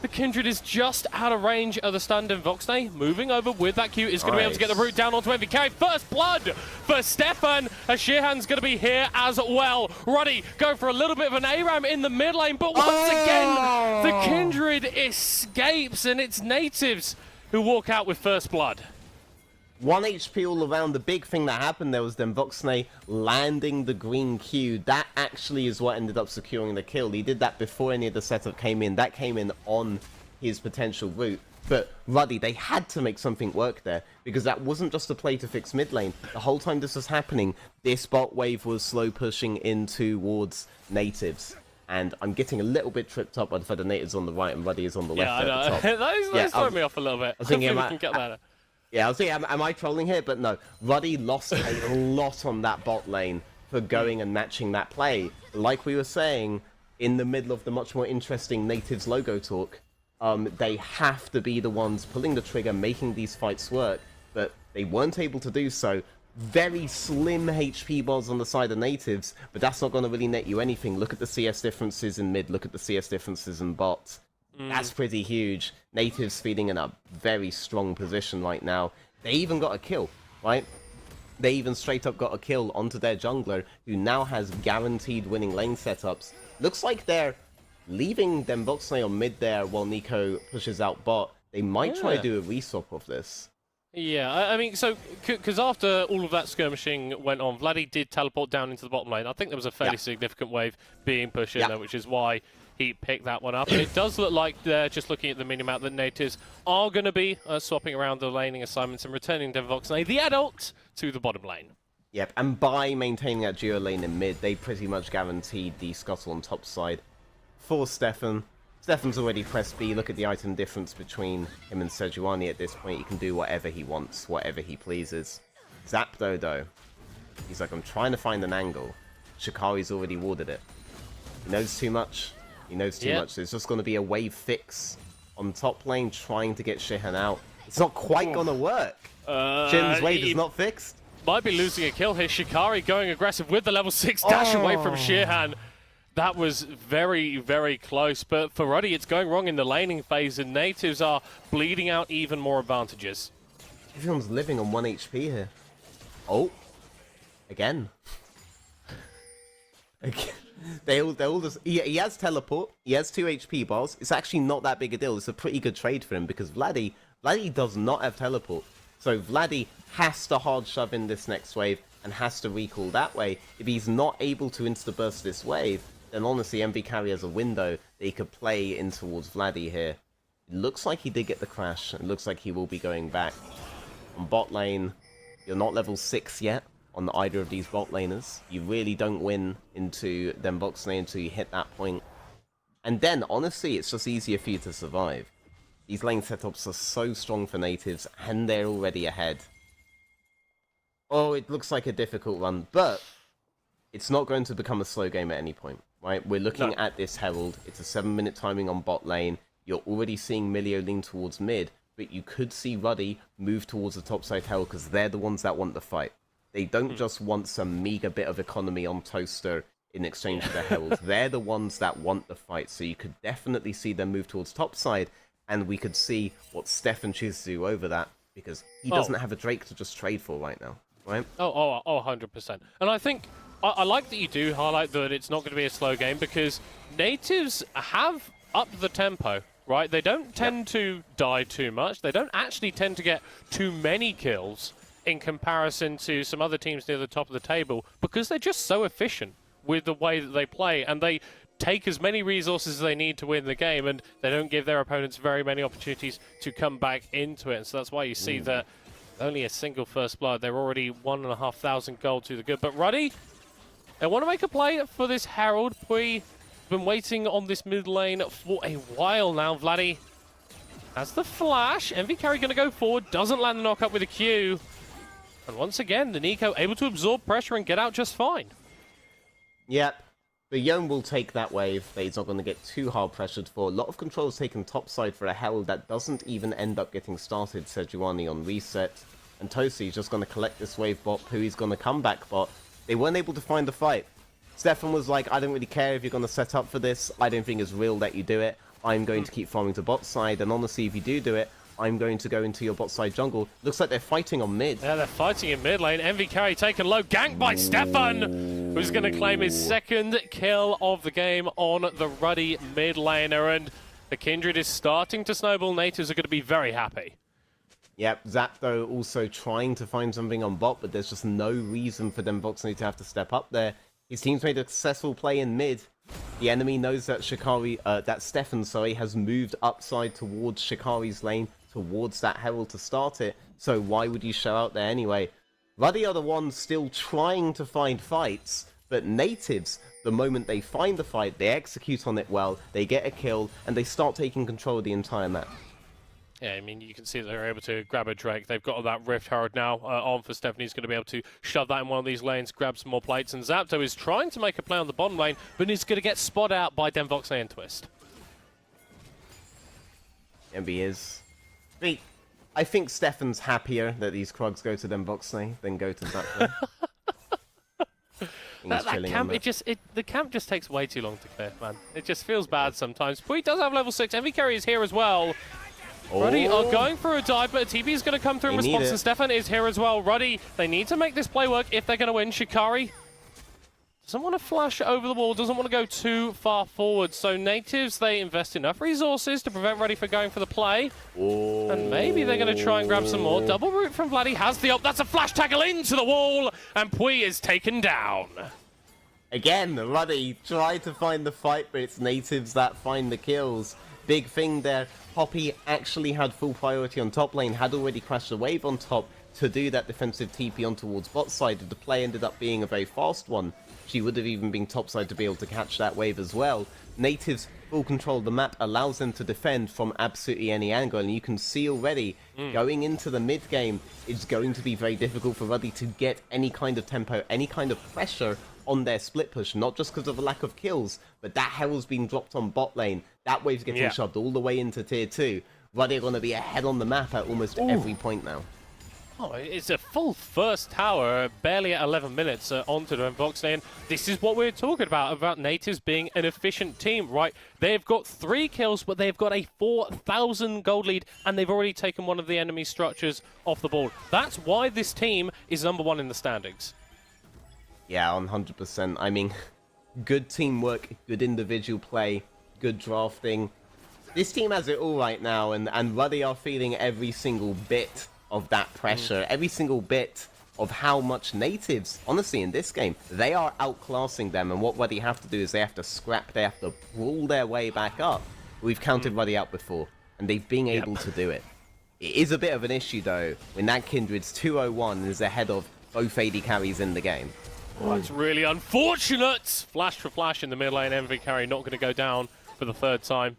the Kindred is just out of range of the stun. And Voxnay moving over with that Q is going to be able to get the root down onto MV carry. First blood for Stefan, as Shehan's going to be here as well. Ruddy going for a little bit of an ARAM in the mid lane, but once again, the Kindred escapes, and it's Nativz who walk out with first blood. 1 HP all around. The big thing that happened there was then Voxnay landing the green Q. That actually is what ended up securing the kill. He did that before any of the setup came in. That came in on his potential route. But Ruddy, they had to make something work there, because that wasn't just a play to fix mid lane. The whole time this was happening, this bot wave was slow pushing in towards Nativz. And I'm getting a little bit tripped up by the fact that Nativz on the right and Ruddy is on the left Yeah, I at know. the top. those throw me off a little bit. was thinking, Hopefully we can get that. Yeah, I was thinking, am I trolling here? But no, Ruddy lost a lot on that bot lane for going and matching that play. Like we were saying, in the middle of the much more interesting Nativz logo talk, they have to be the ones pulling the trigger, making these fights work, but they weren't able to do so. Very slim HP bars on the side of Nativz, but that's not going to really net you anything. Look at the CS differences in mid, look at the CS differences in bot. That's pretty huge. Nativz feeling in a very strong position right now. They even got a kill, right? They even straight up got a kill onto their jungler, who now has guaranteed winning lane setups. Looks like they're leaving them Voxnay on mid there while Nico pushes out bot. They might try to do a reswap of this. Yeah, I mean, so, because after all of that skirmishing went on, Vladdy did teleport down into the bottom lane. I think there was a fairly significant wave being pushed in there, which is why he picked that one up. It does look like they're just looking at the minimap that Nativz are going to be swapping around the laning assignments and returning Voxnay, the adult, to the bottom lane. Yep, and by maintaining that duo lane in mid, they pretty much guaranteed the scuttle on top side for Stefan. Stefan's already pressed B. Look at the item difference between him and Sejuani at this point. He can do whatever he wants, whatever he pleases. Zapdo, though, he's like, I'm trying to find an angle. Shikari's already warded it. He knows too much. He knows too much. There's just going to be a wave fix on top lane trying to get Shehan out. It's not quite going to work. Shin's wave is not fixed. Might be losing a kill here. Shikari going aggressive with the level 6 dash away from Shehan. That was very, very close, but for Ruddy, it's going wrong in the laning phase, and Nativz are bleeding out even more advantages. Everyone's living on 1 HP here. Oh. Again. They all just, he has teleport, he has 2 HP bars. It's actually not that big a deal. It's a pretty good trade for him because Vladdy does not have teleport. So Vladdy has to hard shove in this next wave and has to recall that way. If he's not able to insta-burst this wave, then honestly MV Carry has a window that he could play in towards Vladdy here. It looks like he did get the crash. It looks like he will be going back. On bot lane, you're not level 6 yet on either of these bot laners. You really don't win into them box lane until you hit that point. And then, honestly, it's just easier for you to survive. These lane setups are so strong for Nativz, and they're already ahead. Oh, it looks like a difficult run, but it's not going to become a slow game at any point, right? We're looking at this Herald. It's a 7-minute timing on bot lane. You're already seeing Milio lean towards mid, but you could see Ruddy move towards the topside Herald because they're the ones that want the fight. They don't just want some meager bit of economy on Toaster in exchange for the Herald. They're the ones that want the fight, so you could definitely see them move towards topside, and we could see what Stefan chooses to do over that, because he doesn't have a Drake to just trade for right now, right? 100%. And I think, I like that you do highlight that it's not going to be a slow game, because Nativz have upped the tempo, right? They don't tend to die too much. They don't actually tend to get too many kills in comparison to some other teams near the top of the table, because they're just so efficient with the way that they play, and they take as many resources as they need to win the game, and they don't give their opponents very many opportunities to come back into it. And so that's why you see that only a single first blood. They're already 1,500 gold to the good. But Ruddy, they want to make a play for this Herald. We've been waiting on this mid lane for a while now. Vladdy has the flash. MV Carry going to go forward, doesn't land the knock up with a Q. And once again, the Nico able to absorb pressure and get out just fine. Yep. The Yone will take that wave that he's not going to get too hard pressured for. A lot of controls taken topside for a Herald that doesn't even end up getting started. Sejuani on reset. And Tosi is just going to collect this wave bot. Pui's going to come back bot. They weren't able to find the fight. Stefan was like, I don't really care if you're going to set up for this. I don't think it's real that you do it. I'm going to keep farming to bot side. And honestly, if you do it, I'm going to go into your bot side jungle. Looks like they're fighting on mid. Yeah, they're fighting in mid lane. MV Carry taken low. Ganked by Stefan, who's going to claim his second kill of the game on the Ruddy mid laner. And the Kindred is starting to snowball. Nativz are going to be very happy. Yep, Zap though also trying to find something on bot, but there's just no reason for them Voxney to have to step up there. His team's made a successful play in mid. The enemy knows that that Stefan, has moved upside towards Shikari's lane, towards that Herald to start it. So why would you show out there anyway? Ruddy are the ones still trying to find fights, but Nativz, the moment they find the fight, they execute on it well, they get a kill, and they start taking control of the entire map. Yeah, I mean, you can see that they're able to grab a Drake. They've got that Rift Herald now on for Stephanie. He's going to be able to shove that in one of these lanes, grab some more plates. And Zapto is trying to make a play on the bottom lane, but he's going to get spot out by Denvoxley and Twist. MB is. I think Stefan's happier that these Krugs go to Denvoxley than go to Zapto. That camp, the camp just takes way too long to clear, man. It just feels bad sometimes. Pui does have level 6. MV Carry is here as well. Ruddy are going for a dive, but a TP is going to come through in response, and Stefan is here as well. Ruddy, they need to make this play work if they're going to win. Shikari doesn't want to flash over the wall, doesn't want to go too far forward. So Nativz, they invest enough resources to prevent Ruddy from going for the play. And maybe they're going to try and grab some more. Double root from Vladdy has the ult. That's a flash tackle into the wall, and Pui is taken down. Again, Ruddy tried to find the fight, but it's Nativz that find the kills. Big thing there. Poppy actually had full priority on top lane, had already crashed the wave on top to do that defensive TP on towards bot side. The play ended up being a very fast one. She would have even been topside to be able to catch that wave as well. Nativz full control of the map allows them to defend from absolutely any angle, and you can see already going into the mid game, it's going to be very difficult for Ruddy to get any kind of tempo, any kind of pressure on their split push, not just because of the lack of kills, but that Herald's been dropped on bot lane. That wave's getting shoved all the way into tier 2. Ruddy are going to be ahead on the map at almost every point now. Oh, it's a full first tower, barely at 11 minutes onto the Voxley, and this is what we're talking about Nativz being an efficient team, right? They've got 3 kills, but they've got a 4,000 gold lead, and they've already taken one of the enemy structures off the board. That's why this team is #1 in the standings. Yeah, 100%. I mean, good teamwork, good individual play, good drafting. This team has it all right now, and Ruddy are feeling every single bit of that pressure, every single bit of how much Nativz, honestly, in this game, they are outclassing them, and what Ruddy have to do is they have to scrap, they have to brawl their way back up. We've counted Ruddy out before, and they've been able to do it. It is a bit of an issue, though, when that Kindred's 201 and is ahead of both AD carries in the game. Oh, it's really unfortunate! Flash for flash in the mid lane, MV carry not going to go down for the 3rd time.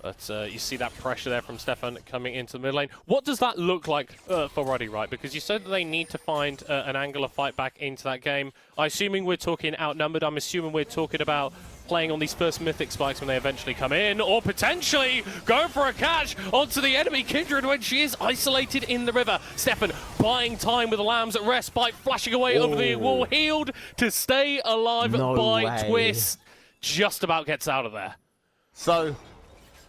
But you see that pressure there from Stefan coming into the mid lane. What does that look like for Ruddy, right? Because you said that they need to find an angle of fight back into that game. I'm assuming we're talking outnumbered. I'm assuming we're talking about playing on these first mythic spikes when they eventually come in, or potentially going for a catch onto the enemy Kindred when she is isolated in the river. Stefan buying time with the lambs at respite, flashing away over the wall, healed to stay alive by Twist. Just about gets out of there. So,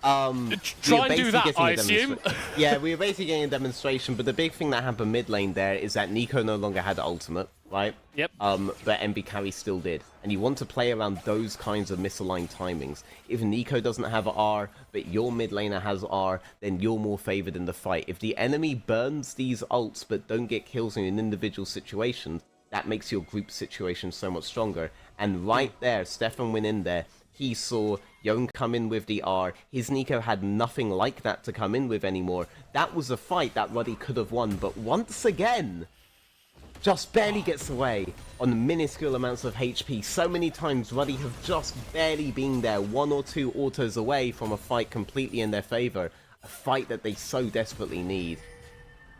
try and do that, I assume. Yeah, we were basically getting a demonstration, but the big thing that happened mid lane there is that Nico no longer had ultimate, right? Yep. But MB carry still did. And you want to play around those kinds of misaligned timings. If Nico doesn't have R, but your mid laner has R, then you're more favored in the fight. If the enemy burns these ults but don't get kills in an individual situation, that makes your group situation so much stronger. And right there, Stefan went in there. He saw Yone come in with the R. His Nico had nothing like that to come in with anymore. That was a fight that Ruddy could have won, but once again, just barely gets away on minuscule amounts of HP. So many times Ruddy have just barely been there, 1 or 2 autos away from a fight completely in their favor. A fight that they so desperately need.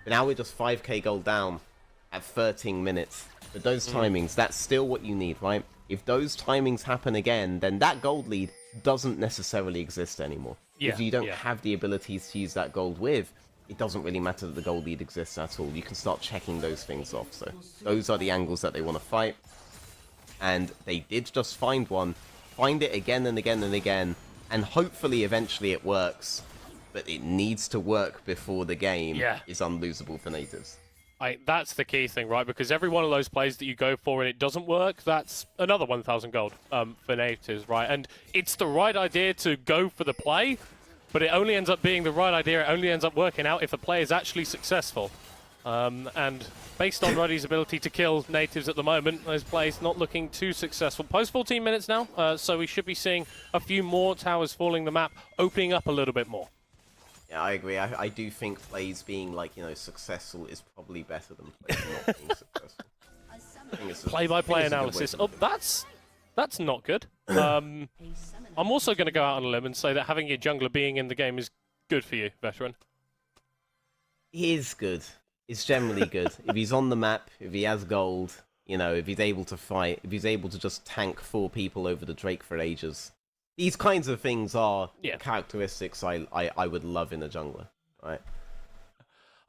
But now we're just 5k gold down at 13 minutes. But those timings, that's still what you need, right? If those timings happen again, then that gold lead doesn't necessarily exist anymore. Yeah, if you don't have the abilities to use that gold with, it doesn't really matter that the gold lead exists at all. You can start checking those things off. So those are the angles that they want to fight. And they did just find one. Find it again and again and again. And hopefully eventually it works. But it needs to work before the game is unlosable for Nativz. That's the key thing, right? Because every one of those plays that you go for and it doesn't work, that's another 1,000 gold for Nativz, right? And it's the right idea to go for the play, but it only ends up being the right idea. It only ends up working out if the play is actually successful. And based on Ruddy's ability to kill Nativz at the moment, those plays not looking too successful. Post 14 minutes now, so we should be seeing a few more towers falling the map, opening up a little bit more. Yeah, I agree. I do think plays being, like, you know, successful is probably better than plays not being successful. Play-by-play analysis. Oh, that's not good. I'm also going to go out on a limb and say that having your jungler being in the game is good for you, veteran. He is good. It's generally good. If he's on the map, if he has gold, you know, if he's able to fight, if he's able to just tank 4 people over the Drake for ages. These kinds of things are characteristics I would love in a jungler, right?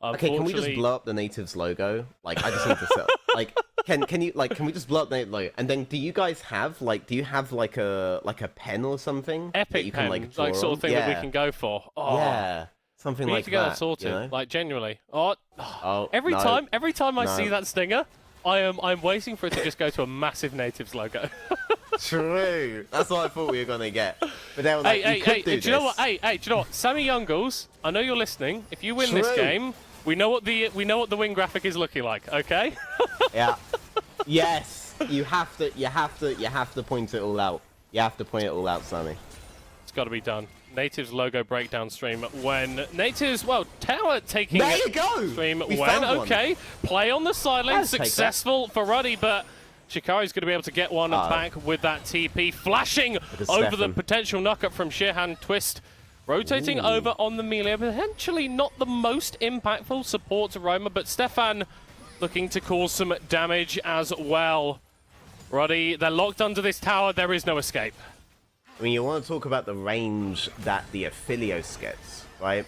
Okay, can we just blow up the Nativz logo? Like, I just need to set like, can we just blow up the logo? And then, do you guys have like a pen or something? Epic that you can, pen, like sort of thing that we can go for. Oh. Yeah, something we like need to get that sorted, you know? like genuinely. Every time I see that stinger, I'm waiting for it to just go to a massive Nativz logo. True. That's what I thought we were gonna get. But they were like, do you know what? Do you know what? Sammy Youngles, I know you're listening. If you win this game, we know what the win graphic is looking like. Okay? Yeah. Yes. You have to point it all out. You have to point it all out, Sammy. It's got to be done. Nativz logo breakdown stream when Nativz, well, tower taking there you go. Stream when okay, play on the sideline, successful for Ruddy, but Shikari's going to be able to get one back with that TP, flashing over the potential knockup from Shehan. Twist rotating over on the melee, potentially not the most impactful support to Roma, but Stefan looking to cause some damage as well. Ruddy, they're locked under this tower, there is no escape. I mean, you want to talk about the range that the Aphelios gets, right?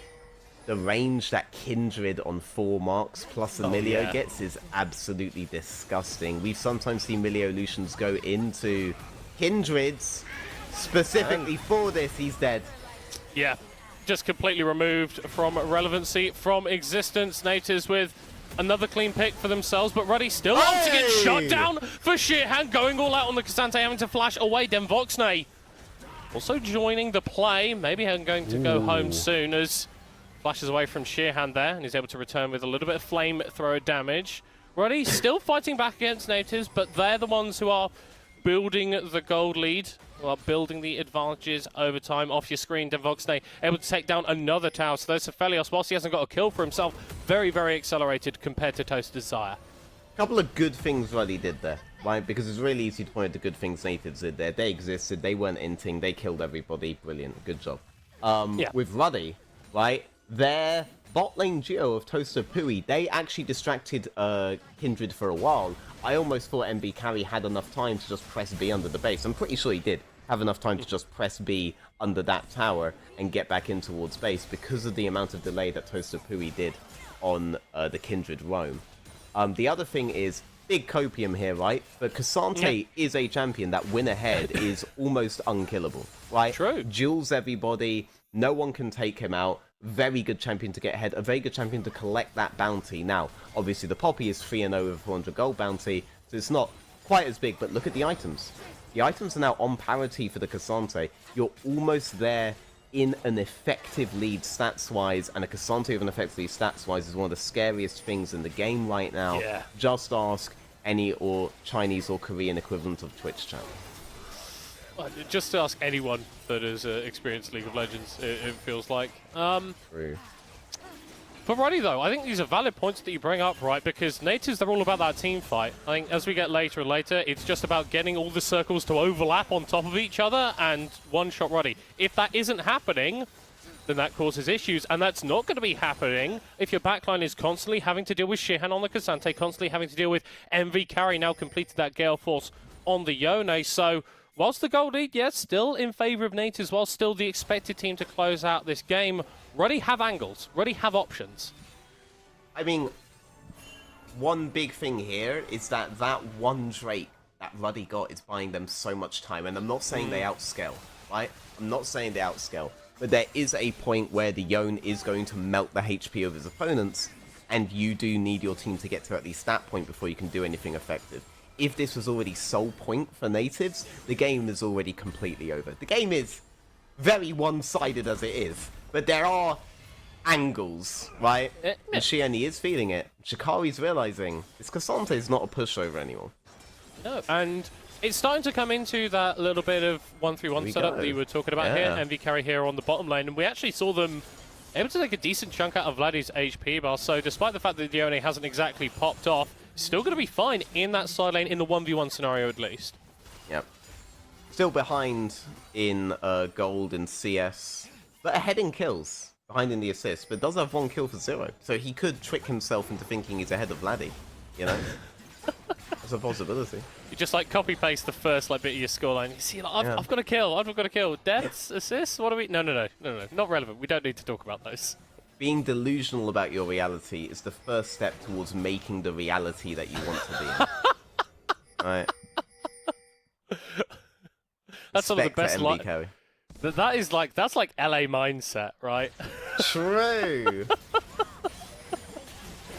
The range that Kindred on 4 marks plus Emilio gets is absolutely disgusting. We've sometimes seen Miliolutions go into Kindred's specifically for this. He's dead. Yeah, just completely removed from relevancy, from existence. Nativz with Another clean pick for themselves, but Ruddy still up to get shot down for Sheerhand, going all out on the Cassante, having to flash away. Demvoxne also joining the play. Maybe I'm going to go home soon as flashes away from Sheerhand there, and he's able to return with a little bit of flamethrower damage. Ruddy still fighting back against Nativz, but they're the ones who are building the gold lead, who are building the advantages over time. Off your screen, Demvoxne able to take down another tower. So there's Aphelios, whilst he hasn't got a kill for himself, very, very accelerated compared to Toaster's Desire. A couple of good things Ruddy did there, right? Because it's really easy to point at the good things Nativz did there. They existed, they weren't inting, they killed everybody. Brilliant, good job. With Ruddy, right, their bot lane duo of Toaster Pui, they actually distracted Kindred for a while. I almost thought MB Carry had enough time to just press B under the base. I'm pretty sure he did have enough time to just press B under that tower and get back in towards base because of the amount of delay that Toaster Pui did on the Kindred roam. The other thing is, big copium here, right? But Cassante is a champion that win ahead is almost unkillable, right? True. Duels everybody, no one can take him out. Very good champion to get ahead, a very good champion to collect that bounty. Now, obviously the Poppy is 3-0 with 400 gold bounty, so it's not quite as big, but look at the items. The items are now on parity for the Cassante. You're almost there in an effective lead stats-wise, and a Cassante with an effective lead stats-wise is one of the scariest things in the game right now. Yeah. Just ask any or Chinese or Korean equivalent of Twitch chat. Just to ask anyone that has experienced League of Legends, it feels like. True. For Ruddy, though, I think these are valid points that you bring up, right? Because Nativz, they're all about that team fight. I think as we get later and later, it's just about getting all the circles to overlap on top of each other and one-shot Ruddy. If that isn't happening, then that causes issues, and that's not going to be happening if your backline is constantly having to deal with Sheerhand on the Cassante, constantly having to deal with MV Carry, now completed that Gale Force on the Yone. So whilst the gold lead, yes, still in favour of Nativz, whilst still the expected team to close out this game, Ruddy have angles. Ruddy have options. I mean, one big thing here is that one Drake that Ruddy got is buying them so much time. And I'm not saying they outscale, right? I'm not saying they outscale. But there is a point where the Yone is going to melt the HP of his opponents, and you do need your team to get to at least that point before you can do anything effective. If this was already sole point for Nativz, the game is already completely over. The game is very one-sided as it is, but there are angles, right? And Shiani is feeling it. Shikari's realizing this Cassante is not a pushover anymore. No, and it's starting to come into that little bit of 1-3-1 setup that you were talking about here. MV Carry here on the bottom lane, and we actually saw them able to take a decent chunk out of Vladdy's HP bar. So despite the fact that Dione hasn't exactly popped off, still going to be fine in that side lane in the 1v1 scenario at least. Yep. Still behind in gold and CS, but ahead in kills. Behind in the assist, but does have one kill for 0. So he could trick himself into thinking he's ahead of Vladdy, you know? That's a possibility. You just like copy-paste the first bit of your scoreline. You see, like, I've got a kill, I've got a kill. Deaths, assists, what are we... No, not relevant. We don't need to talk about those. Being delusional about your reality is the first step towards making the reality that you want to be in. Right? That's one of the best lines. That's like LA mindset, right? True.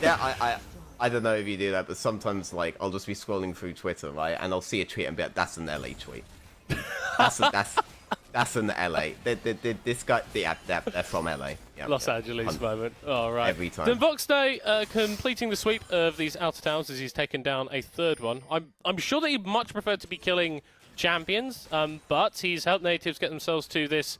Yeah, I don't know if you do that, but sometimes I'll just be scrolling through Twitter, right, and I'll see a tweet and be like, "That's an LA tweet. That's an LA. This guy, they're from LA. Yep, Los Angeles moment. All right. Every time. Then Voxday completing the sweep of these outer towns as he's taken down a third one. I'm sure that he'd much prefer to be killing champions, but he's helped Nativz get themselves to this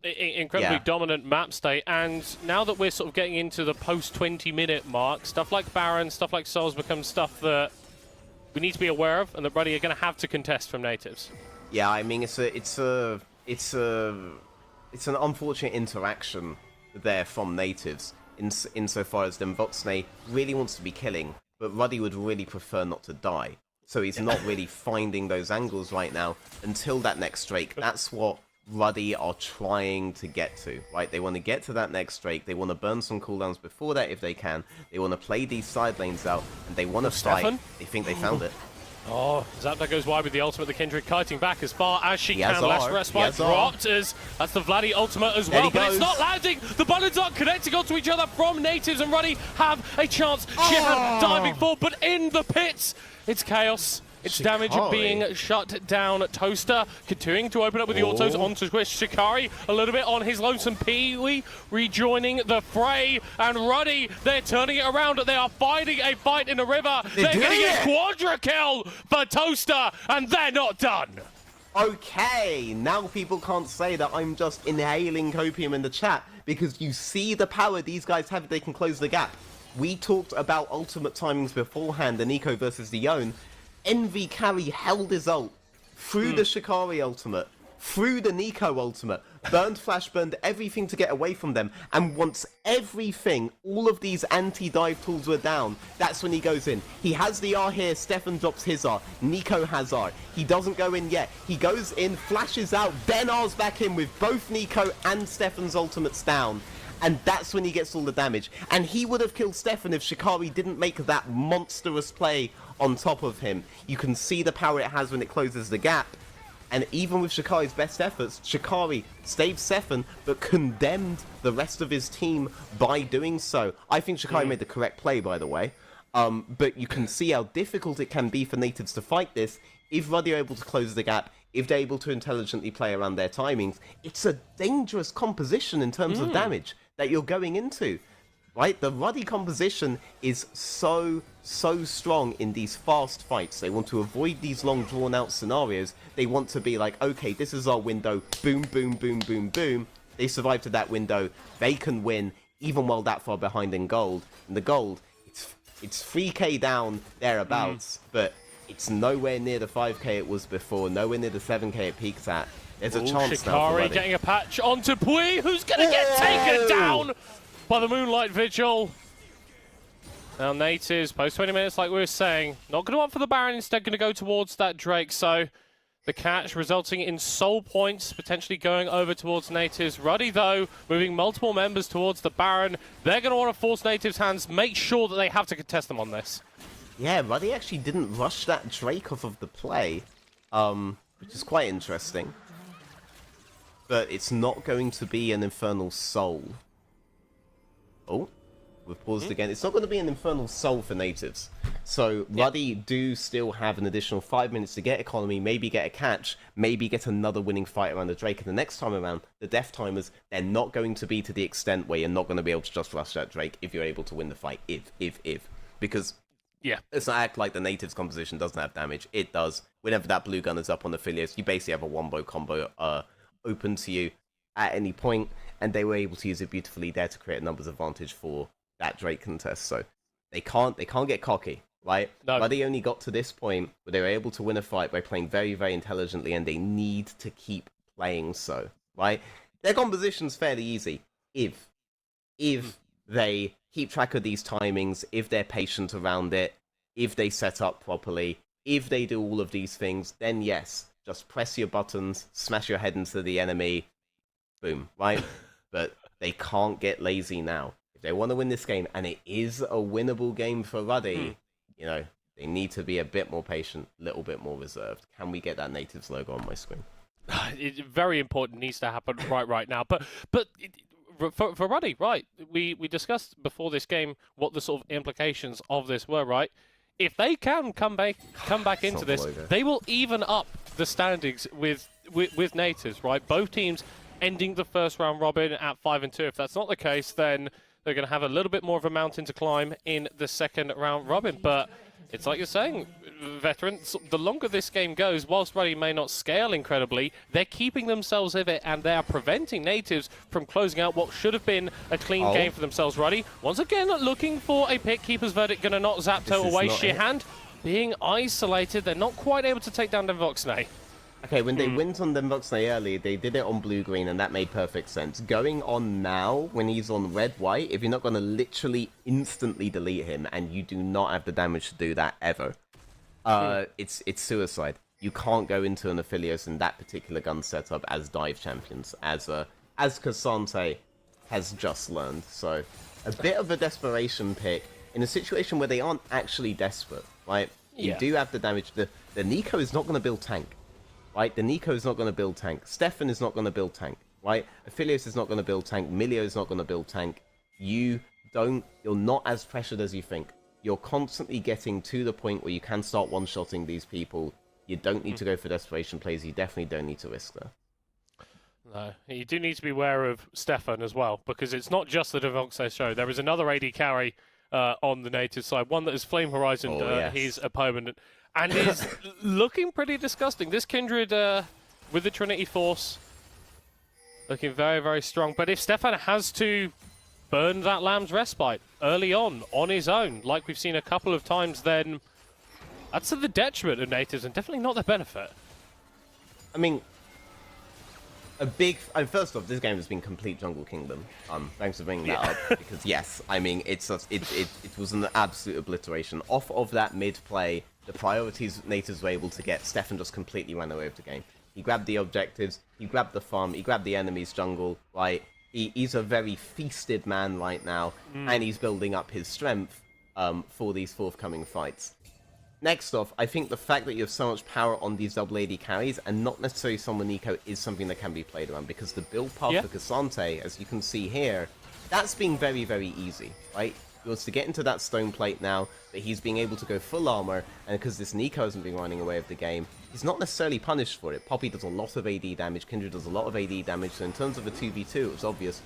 incredibly dominant map state, and now that we're sort of getting into the post 20-minute mark, stuff like Baron, stuff like Souls becomes stuff that we need to be aware of and that Ruddy are going to have to contest from Nativz. Yeah, I mean it's an unfortunate interaction there from Nativz insofar as Voxney really wants to be killing, but Ruddy would really prefer not to die. So he's not really finding those angles right now until that next Drake. That's what Ruddy are trying to get to, right? They want to get to that next Drake. They want to burn some cooldowns before that if they can. They want to play these side lanes out, and they want to fight. Stefan? They think they found it. Oh, Zapda goes wide with the ultimate, the Kindred kiting back as far as she He can. has Last R. respite He has R. dropped as that's the Vladdy ultimate as There well, he but it's goes. not landing. The buttons aren't connecting onto each other from Nativz, and Ruddy have a chance. Shihan diving forward, but in the pits, it's chaos. It's damage Shikari. being shut down. Toaster continuing to open up with the autos onto Squish. Shikari a little bit on his lonesome Pee-wee, rejoining the fray. And Ruddy, they're turning it around. They are fighting a fight in the river. They're doing getting a it. quadra kill for Toaster, and they're not done. Okay, now people can't say that I'm just inhaling copium in the chat, because you see the power these guys have if they can close the gap. We talked about ultimate timings beforehand, the Nico versus the Yone. Envy Carry held his ult through the Shikari ultimate, through the Nico ultimate, burned flash, burned everything to get away from them, and once everything, all of these anti-dive tools were down, that's when he goes in. He has the R here, Stefan drops his R, Nico has R, he doesn't go in yet, he goes in, flashes out, then R's back in with both Nico and Stefan's ultimates down. And that's when he gets all the damage. And he would have killed Stefan if Shikari didn't make that monstrous play on top of him. You can see the power it has when it closes the gap. And even with Shikari's best efforts, Shikari saved Stefan, but condemned the rest of his team by doing so. I think Shikari made the correct play, by the way. But you can see how difficult it can be for Nativz to fight this. If Ruddy are able to close the gap, if they're able to intelligently play around their timings, it's a dangerous composition in terms of damage that you're going into, right? The Ruddy composition is so strong in these fast fights. They want to avoid these long drawn out scenarios. They want to be like, okay, this is our window, boom, boom, boom, boom, boom. They survive to that window, they can win, even while that far behind in gold. And the gold, it's 3k down, thereabouts, but it's nowhere near the 5k it was before, nowhere near the 7k it peaks at. There's a chance now for Shikari Ruddy. getting a patch onto Pui, who's going to get taken down by the Moonlight Vigil. Now Nativz, post 20 minutes like we were saying, not going to opt for the Baron, instead going to go towards that Drake. So the catch resulting in soul points, potentially going over towards Nativz. Ruddy, though, moving multiple members towards the Baron. They're going to want to force Nativz's hands, make sure that they have to contest them on this. Yeah, Ruddy actually didn't rush that Drake off of the play, which is quite interesting. But it's not going to be an Infernal Soul. Oh, we've paused again. It's not going to be an Infernal Soul for Nativz. So Ruddy do still have an additional 5 minutes to get economy, maybe get a catch, maybe get another winning fight around the Drake. And the next time around, the death timers, they're not going to be to the extent where you're not going to be able to just rush that Drake if you're able to win the fight. If. Because let's not act like the Nativz composition doesn't have damage. It does. Whenever that blue gun is up on the Affiliates, you basically have a wombo combo open to you at any point, and they were able to use it beautifully there to create a numbers advantage for that Drake contest. So they can't get cocky, right? No. But they only got to this point where they were able to win a fight by playing very, very intelligently, and they need to keep playing so, right? Their composition's fairly easy if they keep track of these timings, if they're patient around it, if they set up properly, if they do all of these things, then yes, just press your buttons, smash your head into the enemy, boom, right? But they can't get lazy now. If they want to win this game, and it is a winnable game for Ruddy, you know, they need to be a bit more patient, a little bit more reserved. Can we get that Nativz logo on my screen? It's very important, needs to happen right now. But for Ruddy, right, we discussed before this game what the sort of implications of this were, right? If they can come back into this, they will even up the standings with Nativz, right? Both teams ending the first round robin at 5-2. If that's not the case, then they're going to have a little bit more of a mountain to climb in the second round robin. But it's like you're saying, veterans, the longer this game goes, whilst Ruddy may not scale incredibly, they're keeping themselves in it, and they are preventing Nativz from closing out what should have been a clean game for themselves. Ruddy, once again, looking for a pick. Keeper's Verdict going to knock Zapto away. Shihand being isolated. They're not quite able to take down Devoxnay. Okay, when they went on Devoxnay earlier, they did it on blue-green, and that made perfect sense. Going on now, when he's on red-white, if you're not going to literally instantly delete him, and you do not have the damage to do that ever, it's suicide. You can't go into an Aphelios in that particular gun setup as dive champions, as Cassante has just learned. So, a bit of a desperation pick in a situation where they aren't actually desperate, right? You Yeah. do have the damage. The Nico is not going to build tank, right? The Nico is not going to build tank. Stefan is not going to build tank, right? Aphelios is not going to build tank. Milio is not going to build tank. You're not as pressured as you think. You're constantly getting to the point where you can start one-shotting these people. You don't need to go for desperation plays. You definitely don't need to risk that. No, you do need to be aware of Stefan as well, because it's not just the Devoxay show. There is another AD carry on the Native side, one that has Flame Horizon his opponent, and is looking pretty disgusting. This Kindred with the Trinity Force looking very, very strong. But if Stefan has to burn that Lamb's Respite early on his own, like we've seen a couple of times, then that's to the detriment of Natives and definitely not their benefit. I mean, first off, this game has been complete Jungle Kingdom. Thanks for bringing that up, because yes, I mean, it was an absolute obliteration. Off of that mid play, the priorities Natives were able to get, Stefan just completely ran away with the game. He grabbed the objectives, he grabbed the farm, he grabbed the enemy's jungle, right? He's a very feasted man right now, and he's building up his strength for these forthcoming fights. Next off, I think the fact that you have so much power on these double AD carries and not necessarily Sombra Nico is something that can be played around, because the build path for Cassante, as you can see here, that's being very, very easy, right? He wants to get into that stone plate now, but he's being able to go full armor, and because this Nico hasn't been running away with the game, he's not necessarily punished for it. Poppy does a lot of AD damage, Kindred does a lot of AD damage, so in terms of a 2v2, it was obvious.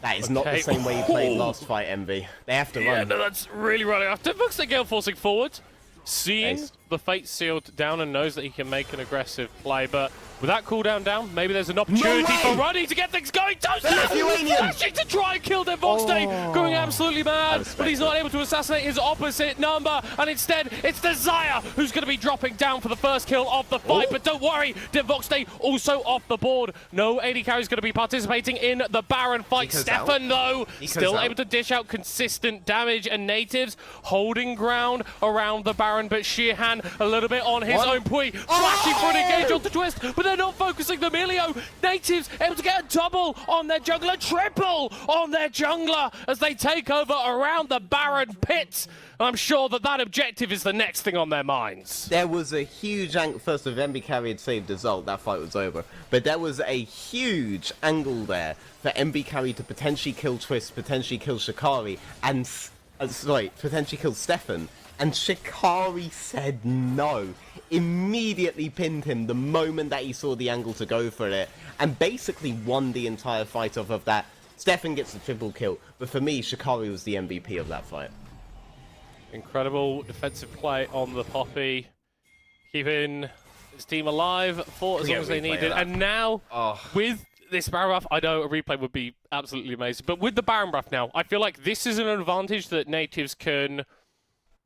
That is not the same way you played last fight, Envy. They have to run. Yeah, no, that's really running after. Devoxay Gale forcing forward, seeing the fate sealed down and knows that he can make an aggressive play, but with that cooldown down, maybe there's an opportunity for Ruddy to get things going. Flashing to try and kill Devoxay, going absolutely mad, but he's not able to assassinate his opposite number, and instead it's Desire who's going to be dropping down for the first kill of the fight. But don't worry, Devoxay also off the board. No AD carry is going to be participating in the Baron fight. Stefan, though, still able to dish out consistent damage, and Natives holding ground around the Baron, but Sheerhan a little bit on his own point, flashing for an engage on the twist, but they're not focusing the Milio. Natives able to get a double on their jungler, triple on their jungler as they take over around the Baron pit. I'm sure that objective is the next thing on their minds. There was a huge angle. First, if MB carry had saved his ult, that fight was over. But there was a huge angle there for MB carry to potentially kill Twist, potentially kill Shikari, and potentially kill Stefan. And Shikari said no. Immediately pinned him the moment that he saw the angle to go for it, and basically won the entire fight off of that. Stefan gets the triple kill, but for me, Shikari was the MVP of that fight. Incredible defensive play on the Poppy, keeping his team alive for as long as they needed. And now, with this Baron buff, I know a replay would be absolutely amazing, but with the Baron buff now, I feel like this is an advantage that Natives can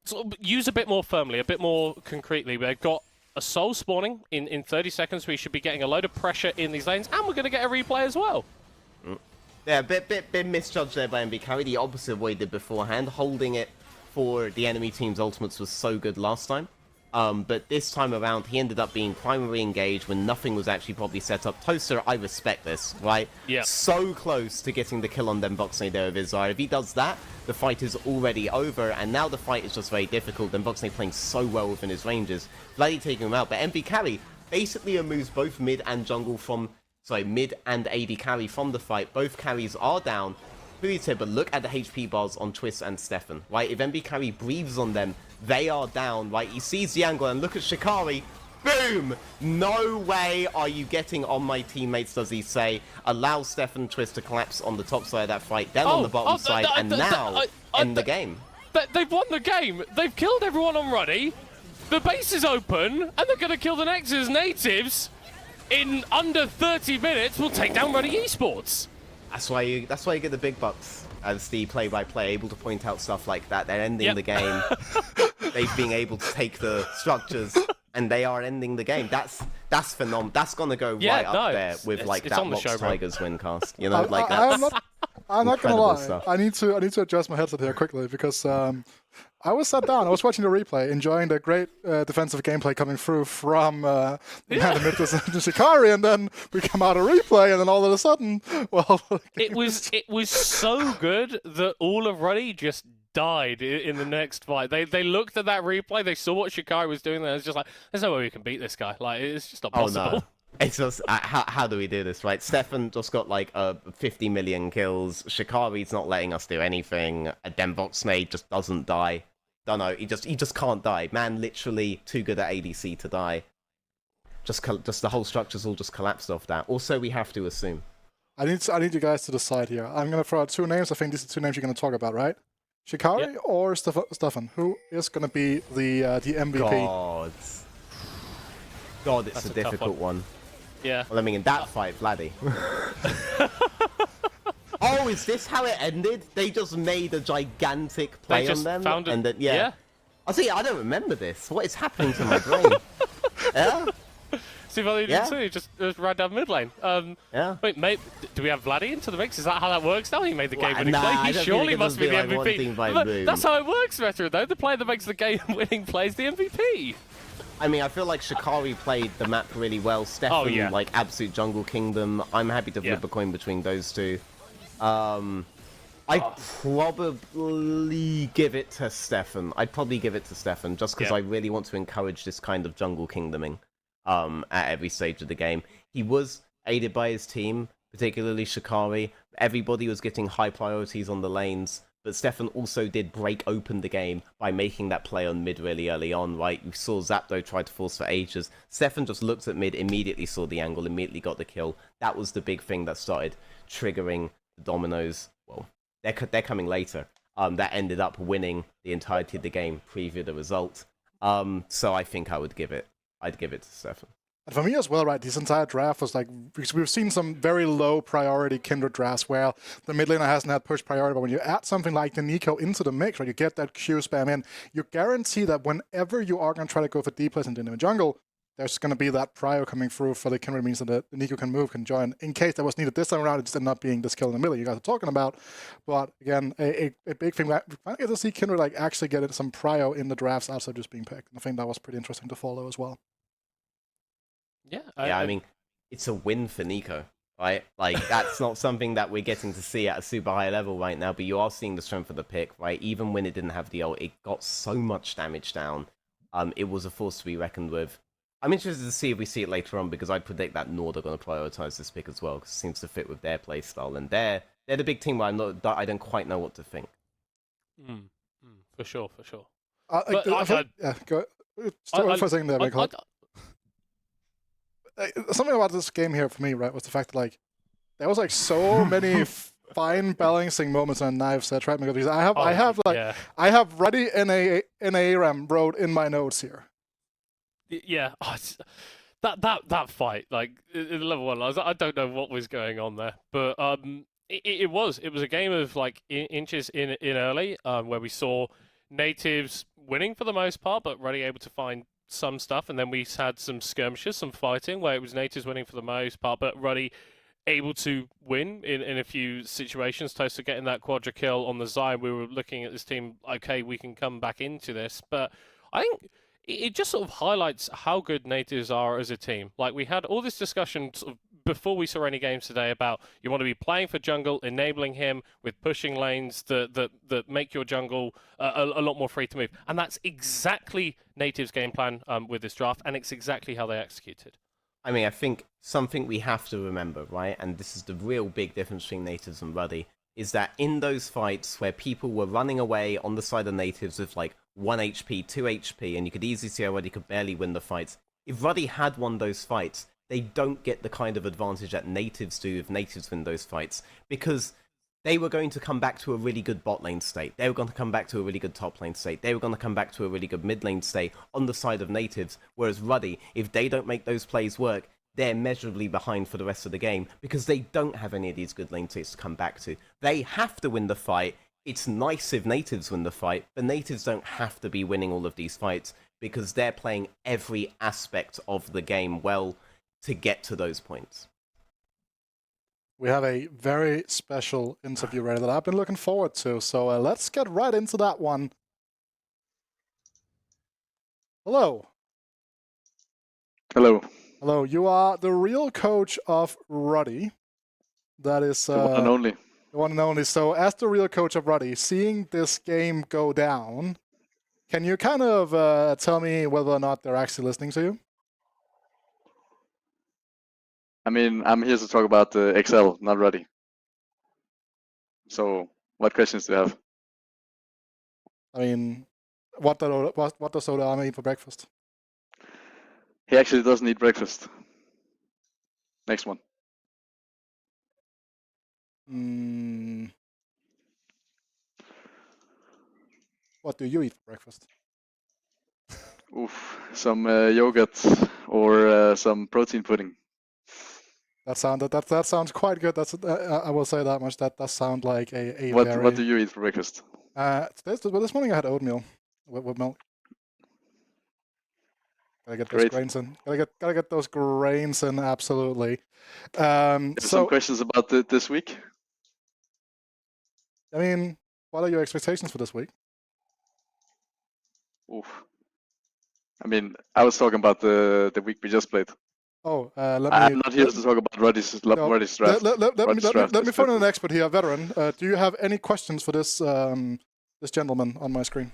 sort of use a bit more firmly, a bit more concretely. They've got a soul spawning in 30 seconds. We should be getting a load of pressure in these lanes, and we're going to get a replay as well. Yeah, a bit misjudged there by MB carry. The opposite of what he did beforehand. Holding it for the enemy team's ultimates was so good last time. But this time around, he ended up being primarily engaged when nothing was actually probably set up. Toaster, I respect this, right? Yeah. So close to getting the kill on Devoxay there with Izar. If he does that, the fight is already over, and now the fight is just very difficult. Devoxay playing so well within his ranges. Bloody taking him out, but MB carry basically removes both mid and jungle from... mid and AD carry from the fight. Both carries are down. But look at the HP bars on Twist and Stefan, right? If MB carry breathes on them, they are down, right? He sees the angle, and look at Shikari. Boom! No way are you getting on my teammates, does he say. Allows Stefan Twist to collapse on the top side of that fight, then on the bottom side, and now end the game. They've won the game. They've killed everyone on Ruddy. The base is open, and they're going to kill the Nexus Natives in under 30 minutes. We'll take down Ruddy Esports. That's why you get the big bucks as the play-by-play, able to point out stuff like that. They're ending the game. They've been able to take the structures, and they are ending the game. That's phenomenal. That's gonna go right up there with like that Lox Tigers wincast. You know, like that's. I'm not gonna lie. Stuff. I need to adjust my headset here quickly because I was sat down. I was watching the replay, enjoying the great defensive gameplay coming through from Nativz and Shikari, and then we come out of replay, and then all of a sudden, well, it was so good that all of Ruddy just died in the next fight. They looked at that replay, they saw what Shikari was doing, and it was just like, there's no way we can beat this guy. Like, it's just not possible. Oh no. It's just, how do we do this, right? Stefan just got like 50 million kills. Shikari's not letting us do anything. A Denvoxnade just doesn't die. Don't know, he just can't die. Man, literally too good at ADC to die. Just the whole structure's all just collapsed off that. Also, we have to assume. I need you guys to decide here. I'm gonna throw out two names. I think these are two names you're gonna talk about, right? Shikari or Stefan? Who is gonna be the MVP? God, it's a difficult one. Yeah. Well, I mean, in that fight, Vladdy. Oh, is this how it ended? They just made a gigantic play on them? And then, yeah. I see, I don't remember this. What is happening to my brain? Yeah? See what they did too? Just ran down mid lane. Yeah. Wait, mate, do we have Vladdy into the mix? Is that how that works now? He made the game winning play. He surely must be the MVP. That's how it works, Veteran, though. The player that makes the game winning play is the MVP. I mean, I feel like Shikari played the map really well. Stefan, like, absolute jungle kingdom. I'm happy to flip a coin between those two. I'd probably give it to Stefan. Just because I really want to encourage this kind of jungle kingdoming at every stage of the game. He was aided by his team, particularly Shikari. Everybody was getting high priorities on the lanes, but Stefan also did break open the game by making that play on mid really early on, right? You saw Zapdo try to force for ages. Stefan just looked at mid, immediately saw the angle, immediately got the kill. That was the big thing that started triggering the dominoes. Well, they're coming later. That ended up winning the entirety of the game, preview the result. So I think I'd give it to Stefan. And for me as well, right, this entire draft was like, because we've seen some very low priority Kindred drafts where the mid laner hasn't had push priority, but when you add something like the Nico into the mix, right, you get that Q spam in, you guarantee that whenever you are going to try to go for deep plays in the jungle, there's going to be that prio coming through for the Kindred, means that the Nico can move, can join. In case that was needed this time around, it just ended up being this kill in the middle you guys are talking about. But again, a big thing, we finally get to see Kindred like actually get some prio in the drafts outside just being picked. And I think that was pretty interesting to follow as well. Yeah, I mean, it's a win for Nico, right? Like, that's not something that we're getting to see at a super high level right now, but you are seeing the strength of the pick, right? Even when it didn't have the ult, it got so much damage down. It was a force to be reckoned with. I'm interested to see if we see it later on, because I predict that Nord are going to prioritize this pick as well, because it seems to fit with their playstyle, and they're the big team where I don't quite know what to think. For sure. Go for a second there, Michael. Something about this game here for me, right, was the fact that like there was like so many fine balancing moments on Nativz set, right? Because I have Ruddy and a ARAM wrote in my notes here. Yeah, that fight, like in level 1, I don't know what was going on there, but it was a game of like inches in early, where we saw Nativz winning for the most part, but Ruddy able to find some stuff, and then we had some skirmishes, some fighting where it was Nativz winning for the most part, but Ruddy able to win in a few situations. Close to getting that quadra kill on the Zion, we were looking at this team, okay, we can come back into this, but I think it just sort of highlights how good Nativz are as a team. Like, we had all this discussion sort of before we saw any games today about you want to be playing for jungle, enabling him with pushing lanes that make your jungle a lot more free to move. And that's exactly Nativ's game plan with this draft, and it's exactly how they executed. I mean, I think something we have to remember, right, and this is the real big difference between Nativz and Ruddy, is that in those fights where people were running away on the side of Nativz with like 1 HP, 2 HP, and you could easily see how Ruddy could barely win the fights, if Ruddy had won those fights, they don't get the kind of advantage that Nativz do if Nativz win those fights, because they were going to come back to a really good bot lane state, they were going to come back to a really good top lane state, they were going to come back to a really good mid lane state on the side of Nativz, whereas Ruddy, if they don't make those plays work, they're measurably behind for the rest of the game, because they don't have any of these good lane states to come back to. They have to win the fight. It's nice if Nativz win the fight, but Nativz don't have to be winning all of these fights, because they're playing every aspect of the game well to get to those points. We have a very special interview ready that I've been looking forward to, so let's get right into that one. Hello. Hello. Hello, you are the real coach of Ruddy. That is... The one and only. The one and only. So, as the real coach of Ruddy, seeing this game go down, can you kind of tell me whether or not they're actually listening to you? I mean, I'm here to talk about Excel, not Ruddy. So, what questions do you have? I mean, what does Oda eat for breakfast? He actually doesn't eat breakfast. Next one. What do you eat for breakfast? Oof, some yogurt or some protein pudding. That sounds quite good. I will say that much. That does sound like a What very. do you eat for breakfast? This morning I had oatmeal with milk. Gotta get those Great. grains in. Gotta get those grains in. Absolutely. You have some questions about this week? I mean, what are your expectations for this week? Oof. I mean, I was talking about the week we just played. Oh, I'm not here to talk about Ruddy's draft. Let me phone in an expert here, a veteran. Do you have any questions for this this gentleman on my screen?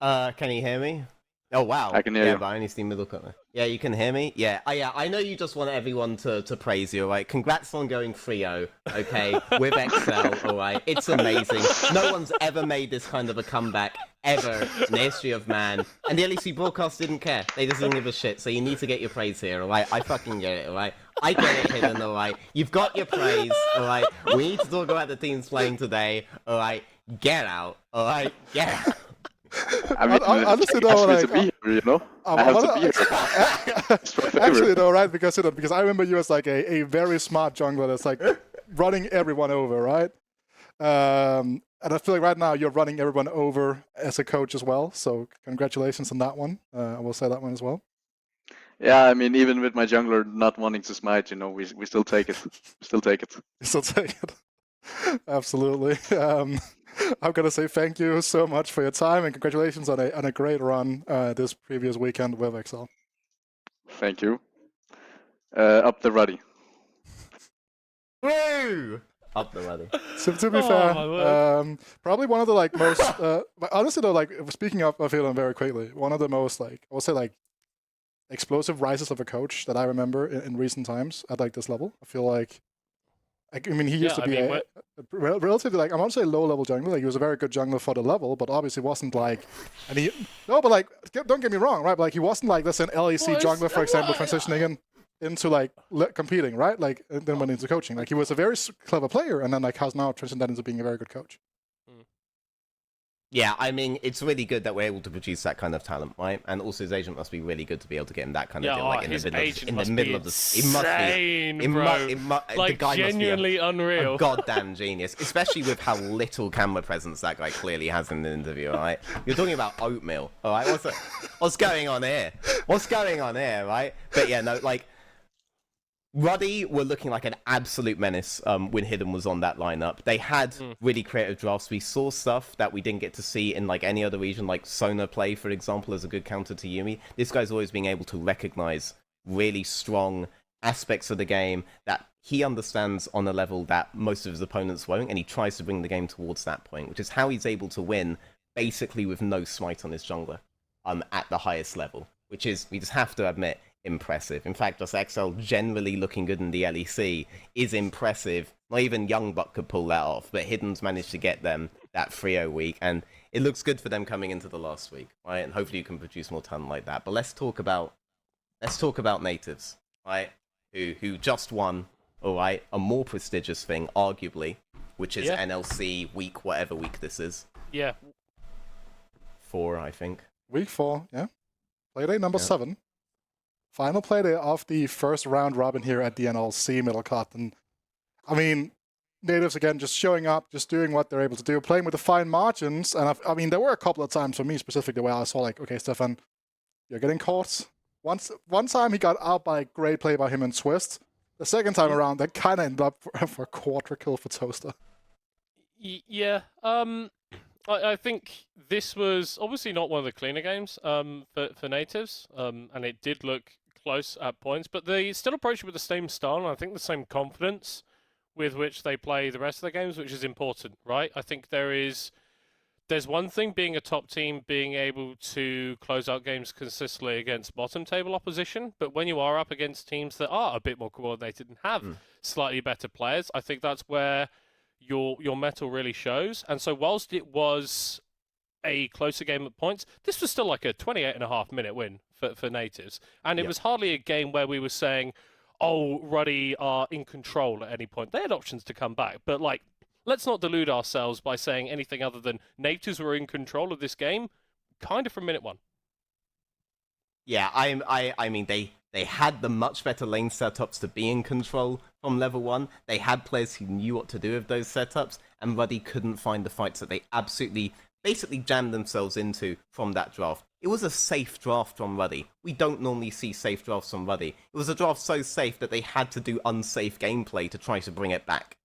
Can you hear me? Oh wow! I can hear you. you. But I only see middle corner. Yeah, you can hear me. Yeah, I know you just want everyone to praise you, right? Congrats on going 3-0, okay, with Excel, all right? It's amazing. No one's ever made this kind of a comeback ever in the history of man. And the NLC broadcast didn't care. They just didn't give a shit. So you need to get your praise here, all right? I fucking get it, all right? I get it, Hidden, all right? You've got your praise, all right? We need to talk about the teams playing today, all right? Get out, all right? Get out. I mean, honestly, though, to be here, you know. I have to be here. Actually, though, right? Because I remember you as like a very smart jungler that's like running everyone over, right? And I feel like right now you're running everyone over as a coach as well. So congratulations on that one. I will say that one as well. Yeah, I mean, even with my jungler not wanting to smite, you know, we still take it. Still take it. Still take it. Absolutely. I'm gonna say thank you so much for your time and congratulations on a great run this previous weekend with Excel. Thank you. Up the Ruddy. Woo! Up the Ruddy. So to be fair, probably one of the like most. But honestly though, like speaking of Elon very quickly, one of the most like I will say like explosive rises of a coach that I remember in recent times at like this level. I feel like. I mean, he used to be a relatively like I won't say low-level jungler. Like he was a very good jungler for the level, but obviously wasn't like. And he but like don't get me wrong, right? But like he wasn't like this an LEC jungler, for example, transitioning into like competing, right? Like and then went into coaching. Like he was a very clever player, and then like has now transitioned that into being a very good coach. Yeah, I mean, it's really good that we're able to produce that kind of talent, right? And also his agent must be really good to be able to get him that kind of deal, like in the middle of the. It must be. Like the guy genuinely must be unreal. a goddamn genius, especially with how little camera presence that guy clearly has in the interview. All right, you're talking about oatmeal. All right, what's going on here? What's going on here, right? But yeah, no, like. Ruddy were looking like an absolute menace when Hidden was on that lineup. They had really creative drafts. We saw stuff that we didn't get to see in like any other region, like Sona play, for example, as a good counter to Yuumi. This guy's always being able to recognize really strong aspects of the game that he understands on a level that most of his opponents won't, and he tries to bring the game towards that point, which is how he's able to win basically with no smite on his jungler at the highest level, which is, we just have to admit, impressive. In fact, just XL generally looking good in the LEC is impressive. Not even Youngbuck could pull that off, but Hidden's managed to get them that 3-0 week, and it looks good for them coming into the last week, right? And hopefully you can produce more talent like that. But let's talk about Nativz, right? Who just won, all right, a more prestigious thing, arguably, which is NLC week, whatever week this is. Yeah. 4, I think. Week 4, yeah. Playday number 7. Final playday of the first round robin here at the NLC Middlecott. And I mean, Nativz again just showing up, just doing what they're able to do, playing with the fine margins. And I mean, there were a couple of times for me specifically where I saw like, okay, Stefan, you're getting caught. One time he got out by a great play by him and Twist. The second time around, that kind of ended up for a quadra kill for Toaster. Yeah. I think this was obviously not one of the cleaner games for Nativz, and it did look close at points, but they still approached it with the same style, and I think the same confidence, with which they play the rest of the games, which is important, right? I think there's one thing being a top team, being able to close out games consistently against bottom table opposition, but when you are up against teams that are a bit more coordinated and have slightly better players, I think that's where your mettle really shows. And so whilst it was a closer game at points, this was still like a 28.5-minute win for Nativz. And it was hardly a game where we were saying, oh, Ruddy are in control at any point. They had options to come back, but like, let's not delude ourselves by saying anything other than Nativz were in control of this game, kind of from minute one. Yeah, I mean, they had the much better lane setups to be in control from level 1. They had players who knew what to do with those setups, and Ruddy couldn't find the fights that they absolutely, basically jammed themselves into from that draft. It was a safe draft from Ruddy. We don't normally see safe drafts from Ruddy. It was a draft so safe that they had to do unsafe gameplay to try to bring it back.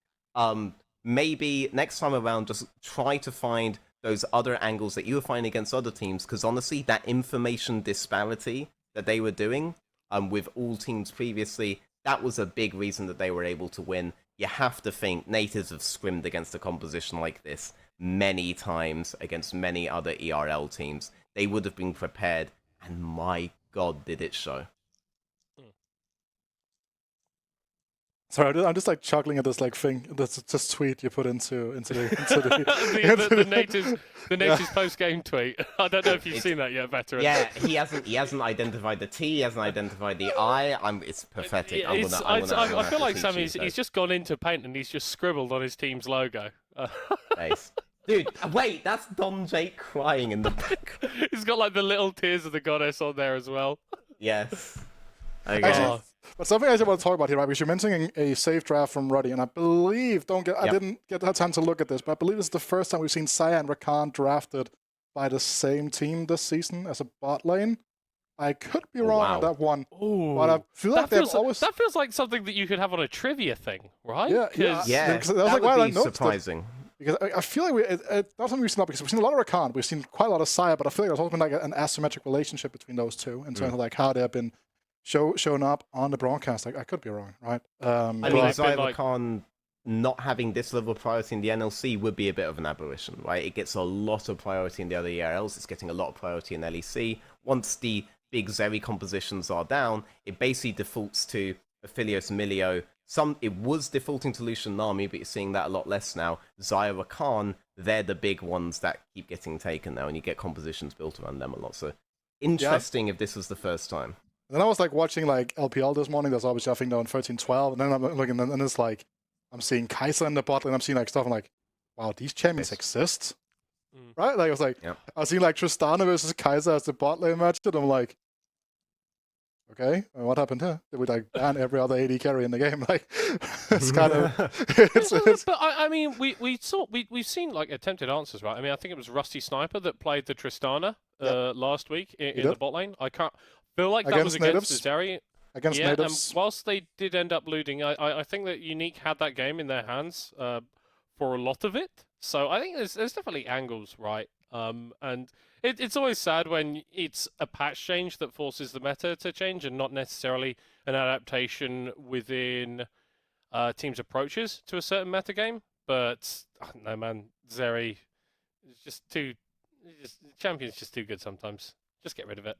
Maybe next time around, just try to find those other angles that you were finding against other teams, because honestly, that information disparity that they were doing with all teams previously, that was a big reason that they were able to win. You have to think Nativz have scrimmed against a composition like this many times against many other ERL teams. They would have been prepared, and my god, did it show. Sorry, I'm just like chuckling at this like thing. This tweet you put into the the Nativz post-game tweet. I don't know if you've seen that yet, veteran. Yeah, he hasn't identified the T, he hasn't identified the I. It's pathetic. I feel like Sam, he's just gone into paint and he's just scribbled on his team's logo. Nice. Dude, wait, that's Don Jake crying in the back. He's got like the little tears of the goddess on there as well. Yes. Okay. Actually, but something I want to talk about here, right? Because you're mentioning a safe draft from Ruddy, and I believe, I didn't get that time to look at this, but I believe this is the first time we've seen Saya and Rakan drafted by the same team this season as a bot lane. I could be wrong on that one, but I feel like that feels like something that you could have on a trivia thing, right? Yeah. That would be surprising. Because I feel like it's not something we've seen, because we've seen a lot of Rakan, we've seen quite a lot of Saya, but I feel like there's also been like an asymmetric relationship between those two in terms of like how they've been shown up on the broadcast. I could be wrong, right? I mean, Saya Rakan not having this level of priority in the NLC would be a bit of an aberration, right? It gets a lot of priority in the other ERLs. It's getting a lot of priority in LEC. Once the big Zeri compositions are down, it basically defaults to Aphelios, Milio. It was defaulting to Lucian Nami, but you're seeing that a lot less now. Xayah, Rakan, they're the big ones that keep getting taken now, and you get compositions built around them a lot. So interesting if this was the first time. And then I was like watching like LPL this morning. There's obviously I think now in 13-12, and then I'm looking, and it's like I'm seeing Kaiser in the bot, and I'm seeing like stuff. I'm like, wow, these champions exist, right? Like I was like, I was seeing like Tristana versus Kaiser as the bot lane match, and I'm like, okay, what happened here? Did we like ban every other AD carry in the game? Like, it's kind of. But I mean, we've seen like attempted answers, right? I mean, I think it was Rusty Sniper that played the Tristana last week in the bot lane. I can't feel like that was against Zeri. Against Nativz. And whilst they did end up looting, I think that Unique had that game in their hands for a lot of it. So I think there's definitely angles, right? And it's always sad when it's a patch change that forces the meta to change and not necessarily an adaptation within teams' approaches to a certain meta game. But I don't know, man, Zeri is just champion's just too good sometimes. Just get rid of it.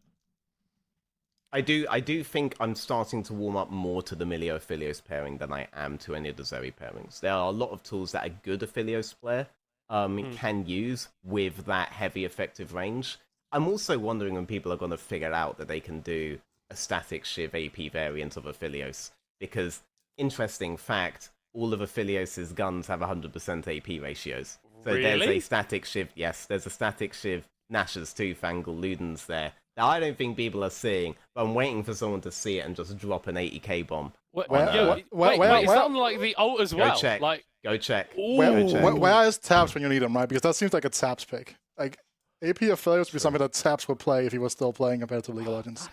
I do think I'm starting to warm up more to the Milio Aphelios pairing than I am to any of the Zeri pairings. There are a lot of tools that a good Aphelios player can use with that heavy effective range. I'm also wondering when people are going to figure out that they can do a static Shiv AP variant of Aphelios, because interesting fact, all of Aphelios' guns have 100% AP ratios. So there's a static Shiv, there's a static Shiv, Nash's too, Fangle, Luden's there. Now, I don't think people are seeing, but I'm waiting for someone to see it and just drop an 80k bomb. Wait, is that on like the ult as well? Go check. Go check. Where is Tabs when you need him, right? Because that seems like a Tabs pick. Like, AP Aphelios would be something that Tabs would play if he was still playing compared to League of Legends.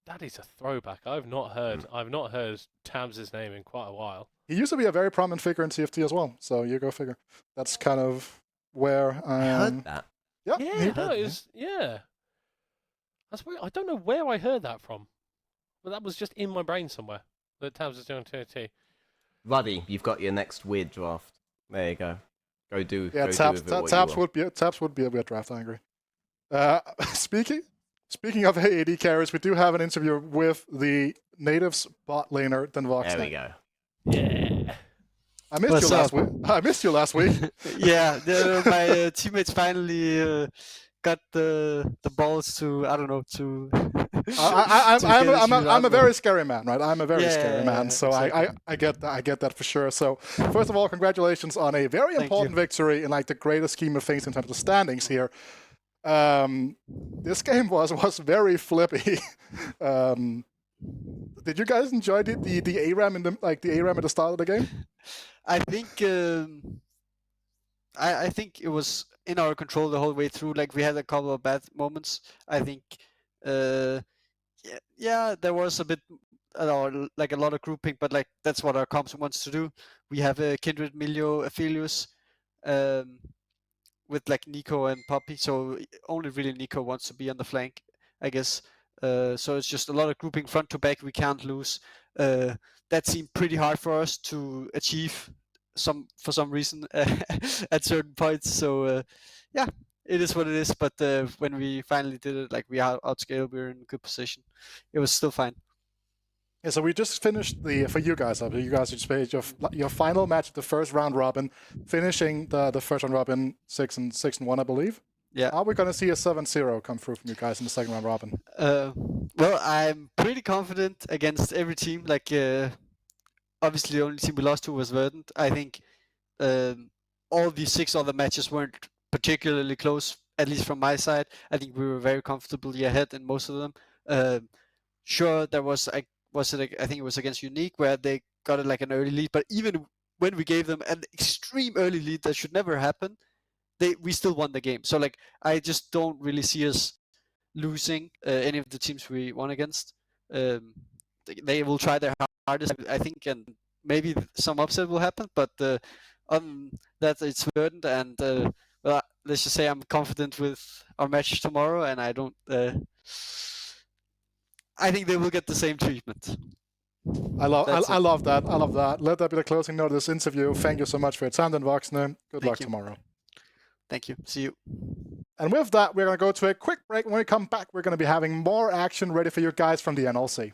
That is a throwback. I've not heard Tabs' name in quite a while. He used to be a very prominent figure in TFT as well, so you go figure. That's kind of where I heard that. Yeah. That's weird. I don't know where I heard that from, but that was just in my brain somewhere. That Tabs is doing TFT. Ruddy, you've got your next weird draft. There you go. Go do. Yeah, go Taps, do with it what Taps you want. Taps would be a weird draft. I agree. Speaking of AD carries, we do have an interview with the Nativz bot laner Denvox. There we go. Yeah. I missed What's you last up? week. I missed you last week. Yeah, my teammates finally got the balls to, I don't know, to. I'm a very scary man, right? I'm a very scary man, Yeah, so exactly. I get that for sure. So first of all, congratulations on a very Thank important you. victory in like the greater scheme of things in terms of standings here. This game was very flippy. Did you guys enjoy the ARAM in the ARAM at the start of the game? I think I think it was in our control the whole way through. Like we had a couple of bad moments. I think yeah, there was a bit like a lot of grouping, but like that's what our comps wants to do. We have a Kindred, Milio, Aphelios, with like Nico and Poppy. So only really Nico wants to be on the flank, I guess. So it's just a lot of grouping front to back. We can't lose. That seemed pretty hard for us to achieve for some reason at certain points. So yeah, it is what it is. But when we finally did it, like we outscaled, we were in a good position. It was still fine. Yeah, so we just finished for you guys just played your final match of the first round robin, finishing the first round robin 6-1, I believe. Yeah. Are we gonna see a 7-0 come through from you guys in the second round robin? Well, I'm pretty confident against every team. Like obviously the only team we lost to was Verdant. I think all the 6 other matches weren't particularly close, at least from my side. I think we were very comfortably ahead in most of them. Sure, there was I think it was against Unique where they got like an early lead, but even when we gave them an extreme early lead that should never happen, we still won the game. So like I just don't really see us losing any of the teams we won against. They will try their hardest, I think, and maybe some upset will happen. But that it's Verdant, and well, let's just say I'm confident with our match tomorrow, and I don't. I think they will get the same treatment. I love that. I love that. Let that be the closing note of this interview. Thank you so much for your time, Voxner. Good luck tomorrow. Thank you. See you. And with that, we're going to go to a quick break. When we come back, we're going to be having more action ready for you guys from the NLC.